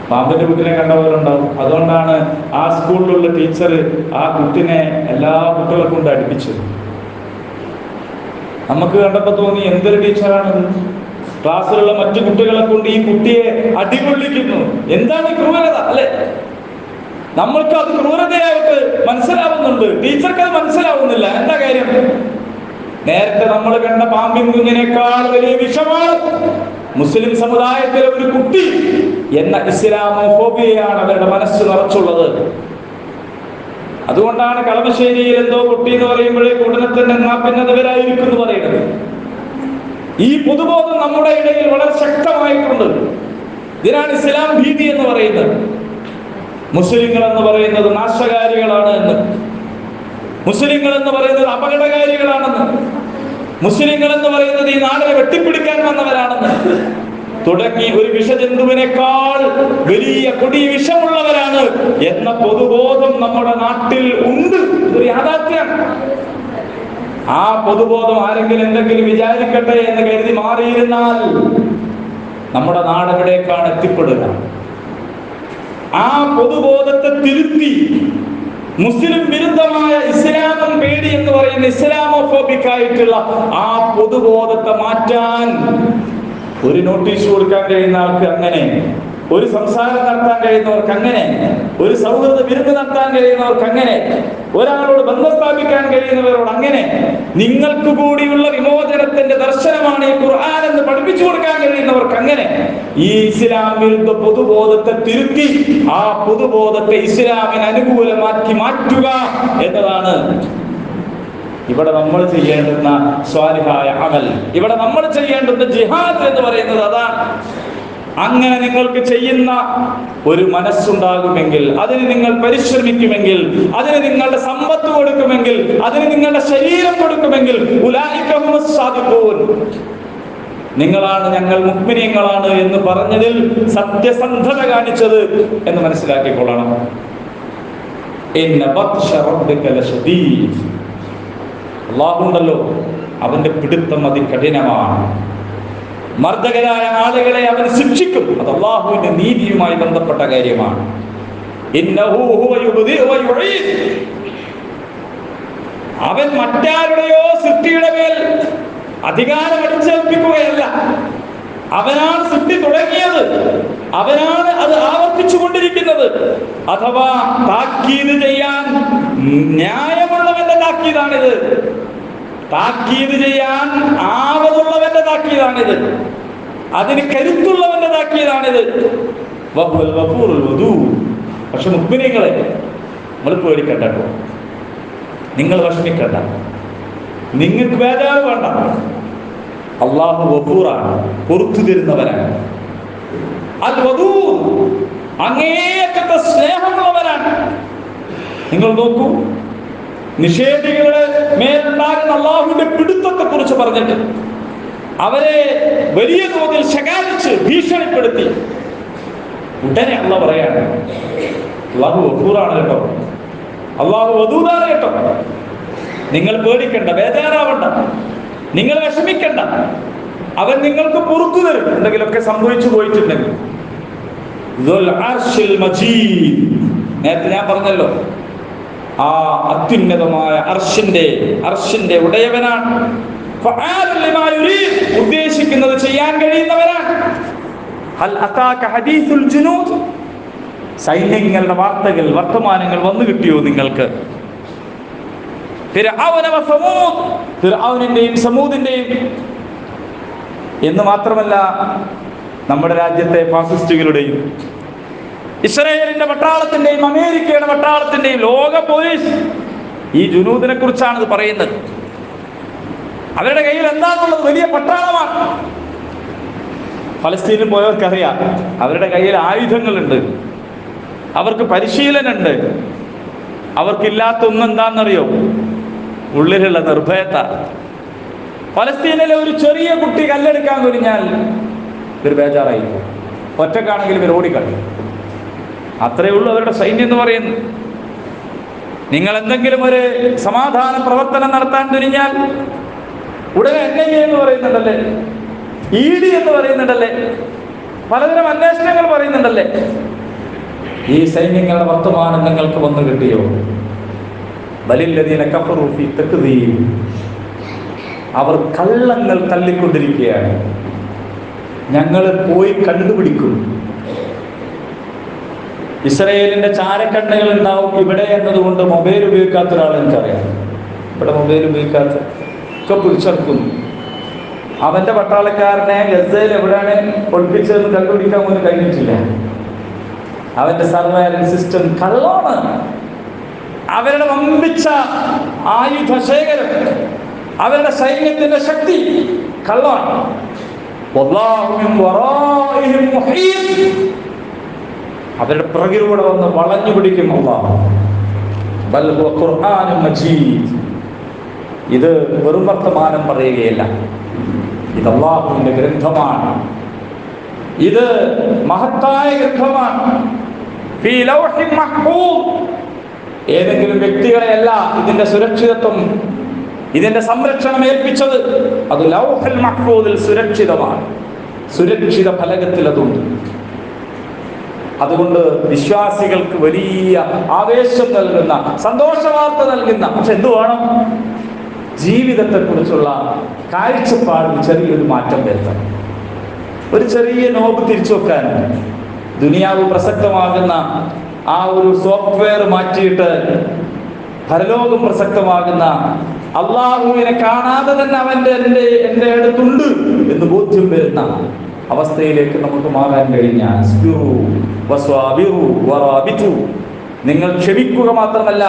പാമ്പിന്റെ കുട്ടിനെ കണ്ടവരുണ്ടാവും. അതുകൊണ്ടാണ് ആ സ്കൂളിലുള്ള ടീച്ചർ ആ കുട്ടിനെ എല്ലാ കുട്ടികളെ കൊണ്ട് അടുപ്പിച്ചത്. നമുക്ക് കണ്ടപ്പോ തോന്നി എന്തൊരു ടീച്ചറാണത്, ക്ലാസ്സിലുള്ള മറ്റു കുട്ടികളെ കൊണ്ട് ഈ കുട്ടിയെ അടികൊള്ളിക്കുന്നു. എന്താണ് ക്രൂരത, അല്ലെ? നമ്മൾക്ക് അത് ക്രൂരതയായിട്ട് മനസ്സിലാവുന്നുണ്ട്, ടീച്ചർക്ക് അത് മനസ്സിലാവുന്നില്ല. എന്താ കാര്യം? നേരത്തെ നമ്മൾ കണ്ട പാമ്പിൻ കുഞ്ഞിനേക്കാൾ വലിയ വിഷമാണ് മുസ്ലിം സമുദായത്തിലെ ഒരു കുട്ടി എന്ന ഇസ്ലാമോഫോബിയയാണ് അവരുടെ മനസ്സ് നിറച്ചുള്ളത്. അതുകൊണ്ടാണ് കളമശ്ശേരിയിൽ എന്തോ കുട്ടി എന്ന് പറയുമ്പോഴേക്ക് ഉടനെ തന്നെ പിന്നവരായിരിക്കും എന്ന് പറയുന്നത്. ഈ പൊതുബോധം നമ്മുടെ ഇടയിൽ വളരെ ശക്തമായിട്ടുണ്ട്. ഇതിനാണ് ഇസ്ലാം ഭീതി എന്ന് പറയുന്നത്. മുസ്ലിങ്ങൾ എന്ന് പറയുന്നത് നാശകാരികളാണ് എന്ന്, മുസ്ലിങ്ങൾ എന്ന് പറയുന്നത് അപകടകാരികളാണെന്ന്, മുസ്ലിങ്ങൾ എന്ന് പറയുന്നത് ഈ നാടിനെ വെട്ടിപ്പിടിക്കാൻ വന്നവരാണെന്ന് തുടങ്ങി ഒരു വിഷജന്തുവിനേക്കാൾ വലിയ കൊടിയ വിഷമുള്ളവരാണ് എന്ന പൊതുബോധം നമ്മുടെ നാട്ടിൽ ഉണ്ട്. ഇതൊരു യാഥാർത്ഥ്യമാണ്. ആ പൊതുബോധം ആരെങ്കിലും എന്തെങ്കിലും വിചാരിക്കട്ടെ എന്ന് കരുതി മാറിയിരുന്നാൽ നമ്മുടെ നാടെവിടേക്കാണ് എത്തിപ്പെടുക. ആ പൊതുബോധത്തെ തിരുത്തി മുസ്ലിം വിരുദ്ധമായ ഇസ്ലാമം പേടി എന്ന് പറയുന്ന ഇസ്ലാമോഫോബിക് ആയിട്ടുള്ള ആ പൊതുബോധത്തെ മാറ്റാൻ ഒരു നോട്ടീസ് കൊടുക്കാൻ കഴിയുന്ന ആൾക്ക് അങ്ങനെ, ഒരു സംസാരം നടത്താൻ കഴിയുന്നവർക്ക് അങ്ങനെ, ഒരു സൗഹൃദ വിരുന്ന് നടത്താൻ കഴിയുന്നവർക്ക് അങ്ങനെ, ഒരാളോട് ബന്ധം സ്ഥാപിക്കാൻ കഴിയുന്നവരോട് അങ്ങനെ, നിങ്ങൾക്ക് കൂടിയുള്ള വിമോചനത്തിന്റെ ദർശനമാണ് ഈ ഖുർആൻ എന്ന് പഠിപ്പിച്ചു കൊടുക്കാൻ കഴിയുന്നവർക്ക് അങ്ങനെ, ഈ ഇസ്ലാം വിരുദ്ധ പൊതുബോധത്തെ തിരുത്തി ആ പൊതുബോധത്തെ ഇസ്ലാമിന് അനുകൂലമാക്കി മാറ്റുക എന്നതാണ് ഇവിടെ നമ്മൾ ചെയ്യേണ്ടുന്ന സ്വാലിഹായ അമൽ. ഇവിടെ നമ്മൾ ചെയ്യേണ്ടുന്ന ജിഹാദ് എന്ന് പറയുന്നത് അതാണ്. അങ്ങനെ നിങ്ങൾക്ക് ചെയ്യുന്ന ഒരു മനസ്സുണ്ടാകുമെങ്കിൽ, അതിന് നിങ്ങൾ പരിശ്രമിക്കുമെങ്കിൽ, അതിന് നിങ്ങളുടെ സമ്പത്ത് കൊടുക്കുമെങ്കിൽ, അതിന് നിങ്ങളുടെ ശരീരം കൊടുക്കുമെങ്കിൽ, ഉലൈക ഹുമുസ് സാദിഖൂൻ, നിങ്ങളാണ് ഞങ്ങൾ മുഅ്മിനീങ്ങളാണ് എന്ന് പറഞ്ഞതിൽ സത്യസന്ധത കാണിച്ചത് എന്ന് മനസ്സിലാക്കിക്കൊള്ളണം. ഇന്ന ബത്ശ റബ്ബിക ലശദീദ്, അല്ലാഹുണ്ടല്ലോ, അവന്റെ പിടുത്തം അതികഠിനമാണ്. മർദ്ദകരായ ആളുകളെ അവൻ ശിക്ഷിക്കും. അത് അല്ലാഹുവിന്റെ നീതിയുമായി ബന്ധപ്പെട്ട കാര്യമാണ്. ഇന്നഹു ഹുവ യുബ്ദിഉ വ യുഈദ്, അവൻ മറ്റാരുടെയോ സൃഷ്ടിയുടെ മേൽ അധികാരം അടിച്ചേൽപ്പിക്കുകയല്ല. അവനാണ് സൃഷ്ടി തുടങ്ങിയത്, അവനാണ് അത് ആവർത്തിച്ചു കൊണ്ടിരിക്കുന്നത്. അഥവാ താക്കീത് ചെയ്യാൻ ന്യായമുള്ളവന്റെ താക്കീതാണിത്, താക്കീത് ചെയ്യാൻ ആവതുള്ളവന്റെ താക്കീതാണിത്, അതിന് കരുത്തുള്ളവന്റെ താക്കീതാണിത്. പക്ഷെ മുഅ്മിനീങ്ങളെ നിങ്ങൾ പേടിക്കണ്ട കേട്ടോ, നിങ്ങൾ വിഷമിക്കണ്ട, നിങ്ങൾക്ക് ബേജാറ് വേണ്ട. അല്ലാഹു ഗഫൂറാണ്, പൊറുത്തു തരുന്നവനാണ്. അൽ വദൂദ്, അങ്ങേയറ്റത്തെ സ്നേഹമുള്ളവനാണ്. നിങ്ങൾ നോക്കൂ, നിഷേധികളുടെ മേലുണ്ടാകുന്ന അല്ലാഹുവിന്റെ പിടുത്തത്തെ കുറിച്ച് പറഞ്ഞിട്ട് അവരെ വലിയ തോതിൽ ശകാരിച്ച് ഭീഷണിപ്പെടുത്തി ഉടനെ അല്ലാഹു പറയാണ്, അല്ലാഹു ഗഫൂറാണ് കേട്ടോ, അല്ലാഹു വദൂദാണ് കേട്ടോ, നിങ്ങൾ പേടിക്കണ്ട, ബേജാറാവണ്ട, നിങ്ങൾ വിഷമിക്കണ്ട, അവൻ നിങ്ങൾക്ക് പുറത്തു തരും എന്തെങ്കിലുമൊക്കെ സംഭവിച്ചു പോയിട്ടുണ്ടെങ്കിൽ. നേരത്തെ ഞാൻ പറഞ്ഞല്ലോ, ആ അത്യുന്നതമായ അർശിന്റെ ഉടയവനാണ്. ഉദ്ദേശിക്കുന്നത് ചെയ്യാൻ കഴിയുന്നവനാണ്. സൈന്യങ്ങളുടെ വാർത്തകൾ, വർത്തമാനങ്ങൾ വന്നു കിട്ടിയോ നിങ്ങൾക്ക്? ഫിർഔനിന്റെയും സമൂദിന്റെയും എന്ന് മാത്രമല്ല, നമ്മുടെ രാജ്യത്തെ ഫാസിസ്റ്റുകളുടെയും ഇസ്രായേലിന്റെ പട്ടാളത്തിന്റെയും അമേരിക്കയുടെ പട്ടാളത്തിന്റെയും ലോക പോലീസ് ഈ ജുനൂദിനെ കുറിച്ചാണ് ഇത് പറയുന്നത്. അവരുടെ കയ്യിൽ എന്താണെന്നുള്ളത് വലിയ പട്ടാളമാണ്. ഫലസ്തീനിൽ പോയവർക്കറിയാം, അവരുടെ കയ്യിൽ ആയുധങ്ങളുണ്ട്, അവർക്ക് പരിശീലനമുണ്ട്. അവർക്കില്ലാത്ത ഒന്നും എന്താണെന്നറിയോ? ഉള്ളിലുള്ള നിർഭയത. ഫലസ്തീനിലെ ഒരു ചെറിയ കുട്ടി കല്ലെടുക്കാൻ കഴിഞ്ഞാൽ ഇവർ ബേജാറായി, ഒറ്റക്കാണെങ്കിൽ ഇവർ ഓടിക്കളയും. അത്രയേ ഉള്ളൂ അവരുടെ സൈന്യം എന്ന് പറയുന്നത്. നിങ്ങൾ എന്തെങ്കിലും ഒരു സമാധാന പ്രവർത്തനം നടത്താൻ തുനിഞ്ഞാൽ ഉടനെ NIA എന്ന് പറയുന്നുണ്ടല്ലേ, ED എന്ന് പറയുന്നുണ്ടല്ലേ, പലതരം അന്വേഷണങ്ങൾ പറയുന്നുണ്ടല്ലേ. ഈ സൈന്യങ്ങളുടെ വർത്തമാനം നിങ്ങൾക്ക് വന്നു കിട്ടിയോ? ബലില്ലദീന കഫറൂ ഫീ തക്ദീബ്, അവർ കള്ളങ്ങൾ തള്ളിക്കൊണ്ടിരിക്കുകയാണ്. ഞങ്ങൾ പോയി കണ്ടുപിടിക്കും. ഇസ്രായേലിന്റെ ചാരക്കണ്ണുകൾ ഉണ്ടാവും ഇവിടെ എന്നതുകൊണ്ട് മൊബൈൽ ഉപയോഗിക്കാത്ത ഒരാൾ എനിക്കറിയാം. ഇവിടെ മൊബൈൽ ഉപയോഗിക്കാത്ത ഒക്കെ പിടിച്ചെടുക്കുന്നു. അവന്റെ പട്ടാളക്കാരനെ ഗസയിൽ എവിടെയാണ് ഒളിപ്പിച്ചതെന്ന് കണ്ടുപിടിക്കാൻ പോലും കഴിഞ്ഞിട്ടില്ല. അവന്റെ സർവൈലൻസ് സിസ്റ്റം കള്ളമാണ്. അവരുടെ വമ്പിച്ച ആയുധ ശേഖരം, അവരുടെ സൈന്യത്തിന്റെ ശക്തി കള്ളമാണ്. അവരുടെ പിറകിലൂടെ വന്ന് വളഞ്ഞു പിടിക്കും അല്ലാഹു. ബൽ ഹുവ ഖുർആനുൻ മജീദ്, ഇത് വെറും വർത്തമാനം പറയുകയല്ല, ഇത് അല്ലാഹുവിന്റെ ഗ്രന്ഥമാണ്, ഇത് മഹത്തായ ഗ്രന്ഥമാണ്. ഫീ ലൗഹിൻ മഹ്ഫൂദ്, ഏതെങ്കിലും വ്യക്തികളെയല്ല ഇതിന്റെ സുരക്ഷിതത്വം, ഇതിന്റെ സംരക്ഷണം ഏൽപ്പിച്ചത്. അത് ലൗഹുൽ മഹ്ഫൂദിൽ സുരക്ഷിതമാണ്, സുരക്ഷിത ഫലകത്തിൽ അതുണ്ട്. അതുകൊണ്ട് വിശ്വാസികൾക്ക് വലിയ ആവേശം നൽകുന്ന, സന്തോഷവാർത്ത നൽകുന്ന, പക്ഷെ എന്തു വേണം? ജീവിതത്തെ കുറിച്ചുള്ള കാഴ്ചപ്പാടിൽ ചെറിയൊരു മാറ്റം വരുത്തണം. ഒരു ചെറിയ നോബ് തിരിച്ചു വെക്കാൻ, ദുനിയാവ് പ്രസക്തമാകുന്ന ആ ഒരു സോഫ്റ്റ്വെയർ മാറ്റിയിട്ട് പരലോകം പ്രസക്തമാകുന്ന, അള്ളാഹുവിനെ കാണാതെ തന്നെ എൻ്റെ അടുത്തുണ്ട് എന്ന് ബോധ്യം വരുന്ന അവസ്ഥയിലേക്ക് നമുക്ക് മാറാൻ കഴിഞ്ഞാൽ, നിങ്ങൾ ക്ഷമിക്കുക മാത്രമല്ല,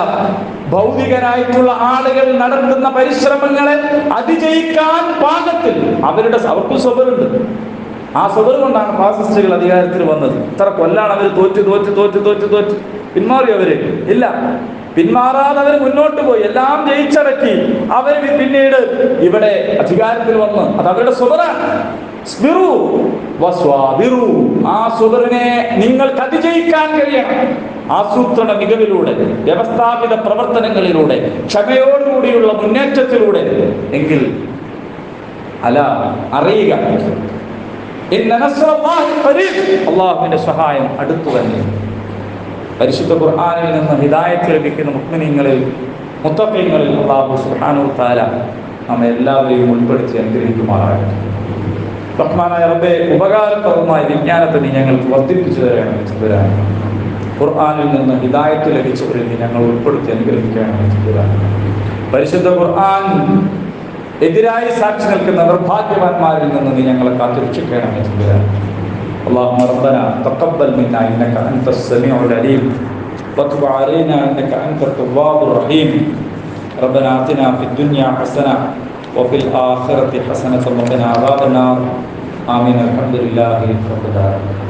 ഭൗതികരായിട്ടുള്ള ആളുകൾ നടത്തുന്ന പരിശ്രമങ്ങളെ അതിജയിക്കാൻ പാകത്തിൽ അവർക്ക് സ്വബറുണ്ട്. ആ സ്വബർ കൊണ്ടാണ് ഫാസിസ്റ്റുകൾ അധികാരത്തിൽ വന്നത്. ഇത്ര കൊല്ലാണ് അവർ തോറ്റ് പിന്മാറി അവര് ഇല്ല, പിന്മാറാതെ അവർ മുന്നോട്ട് പോയി, എല്ലാം ജയിച്ചടക്കി അവർ പിന്നീട് ഇവിടെ അധികാരത്തിൽ വന്ന്. അത് അവരുടെ സ്വബറാണ്. ആ സ്വബറിനെ നിങ്ങൾക്ക് അതിജയിക്കാൻ കഴിയണം. ആസൂത്രണ മികവിലൂടെ, വ്യവസ്ഥാപിത പ്രവർത്തനങ്ങളിലൂടെ, ക്ഷമയോടുകൂടിയുള്ള മുന്നേറ്റത്തിലൂടെ. എങ്കിൽ അറിയുക, അല്ലാഹുവിന്റെ സഹായം അടുത്തു തന്നെ. പരിശുദ്ധ ഖുർആനിൽ നിന്ന് ഹിദായത്ത് ലഭിക്കുന്ന മുഅ്മിനീങ്ങളിൽ, മുത്തഖീങ്ങളിൽ അല്ലാഹു സുബ്ഹാനഹു വ തആല നമ്മെ എല്ലാവരെയും ഉൾപ്പെടുത്തി അനുഗ്രഹിക്കുമാറാകട്ടെ. റഹ്മാനായ റബ്ബേ, ഉപകാരപ്രദമായ വിജ്ഞാനത്തെ നീ ഞങ്ങൾക്ക് വർദ്ധിപ്പിച്ചു തരാൻ, ഖുർആനിൽ നിന്ന് ഹിദായത്ത് ലഭിച്ചവരിൽ നീ ഞങ്ങൾ ഉൾപ്പെടുത്തി അനുഗ്രഹിക്കുകയാണ്. പരിശുദ്ധ ഖുർആൻ എതിരായി സാക്ഷി നിൽക്കുന്ന നിർഭാഗ്യവാന്മാരിൽ നിന്ന് നീ ഞങ്ങളെ കാത്തുരക്ഷിക്കണമേ. اللهم ربنا تقبل منا انك انت السميع العليم وتب علينا إنك أنت التواب الرحيم. ربنا آتنا في الدنيا حسنة وفي الآخرة حسنة وقنا عذاب النار. آمين. الحمد لله رب العالمين.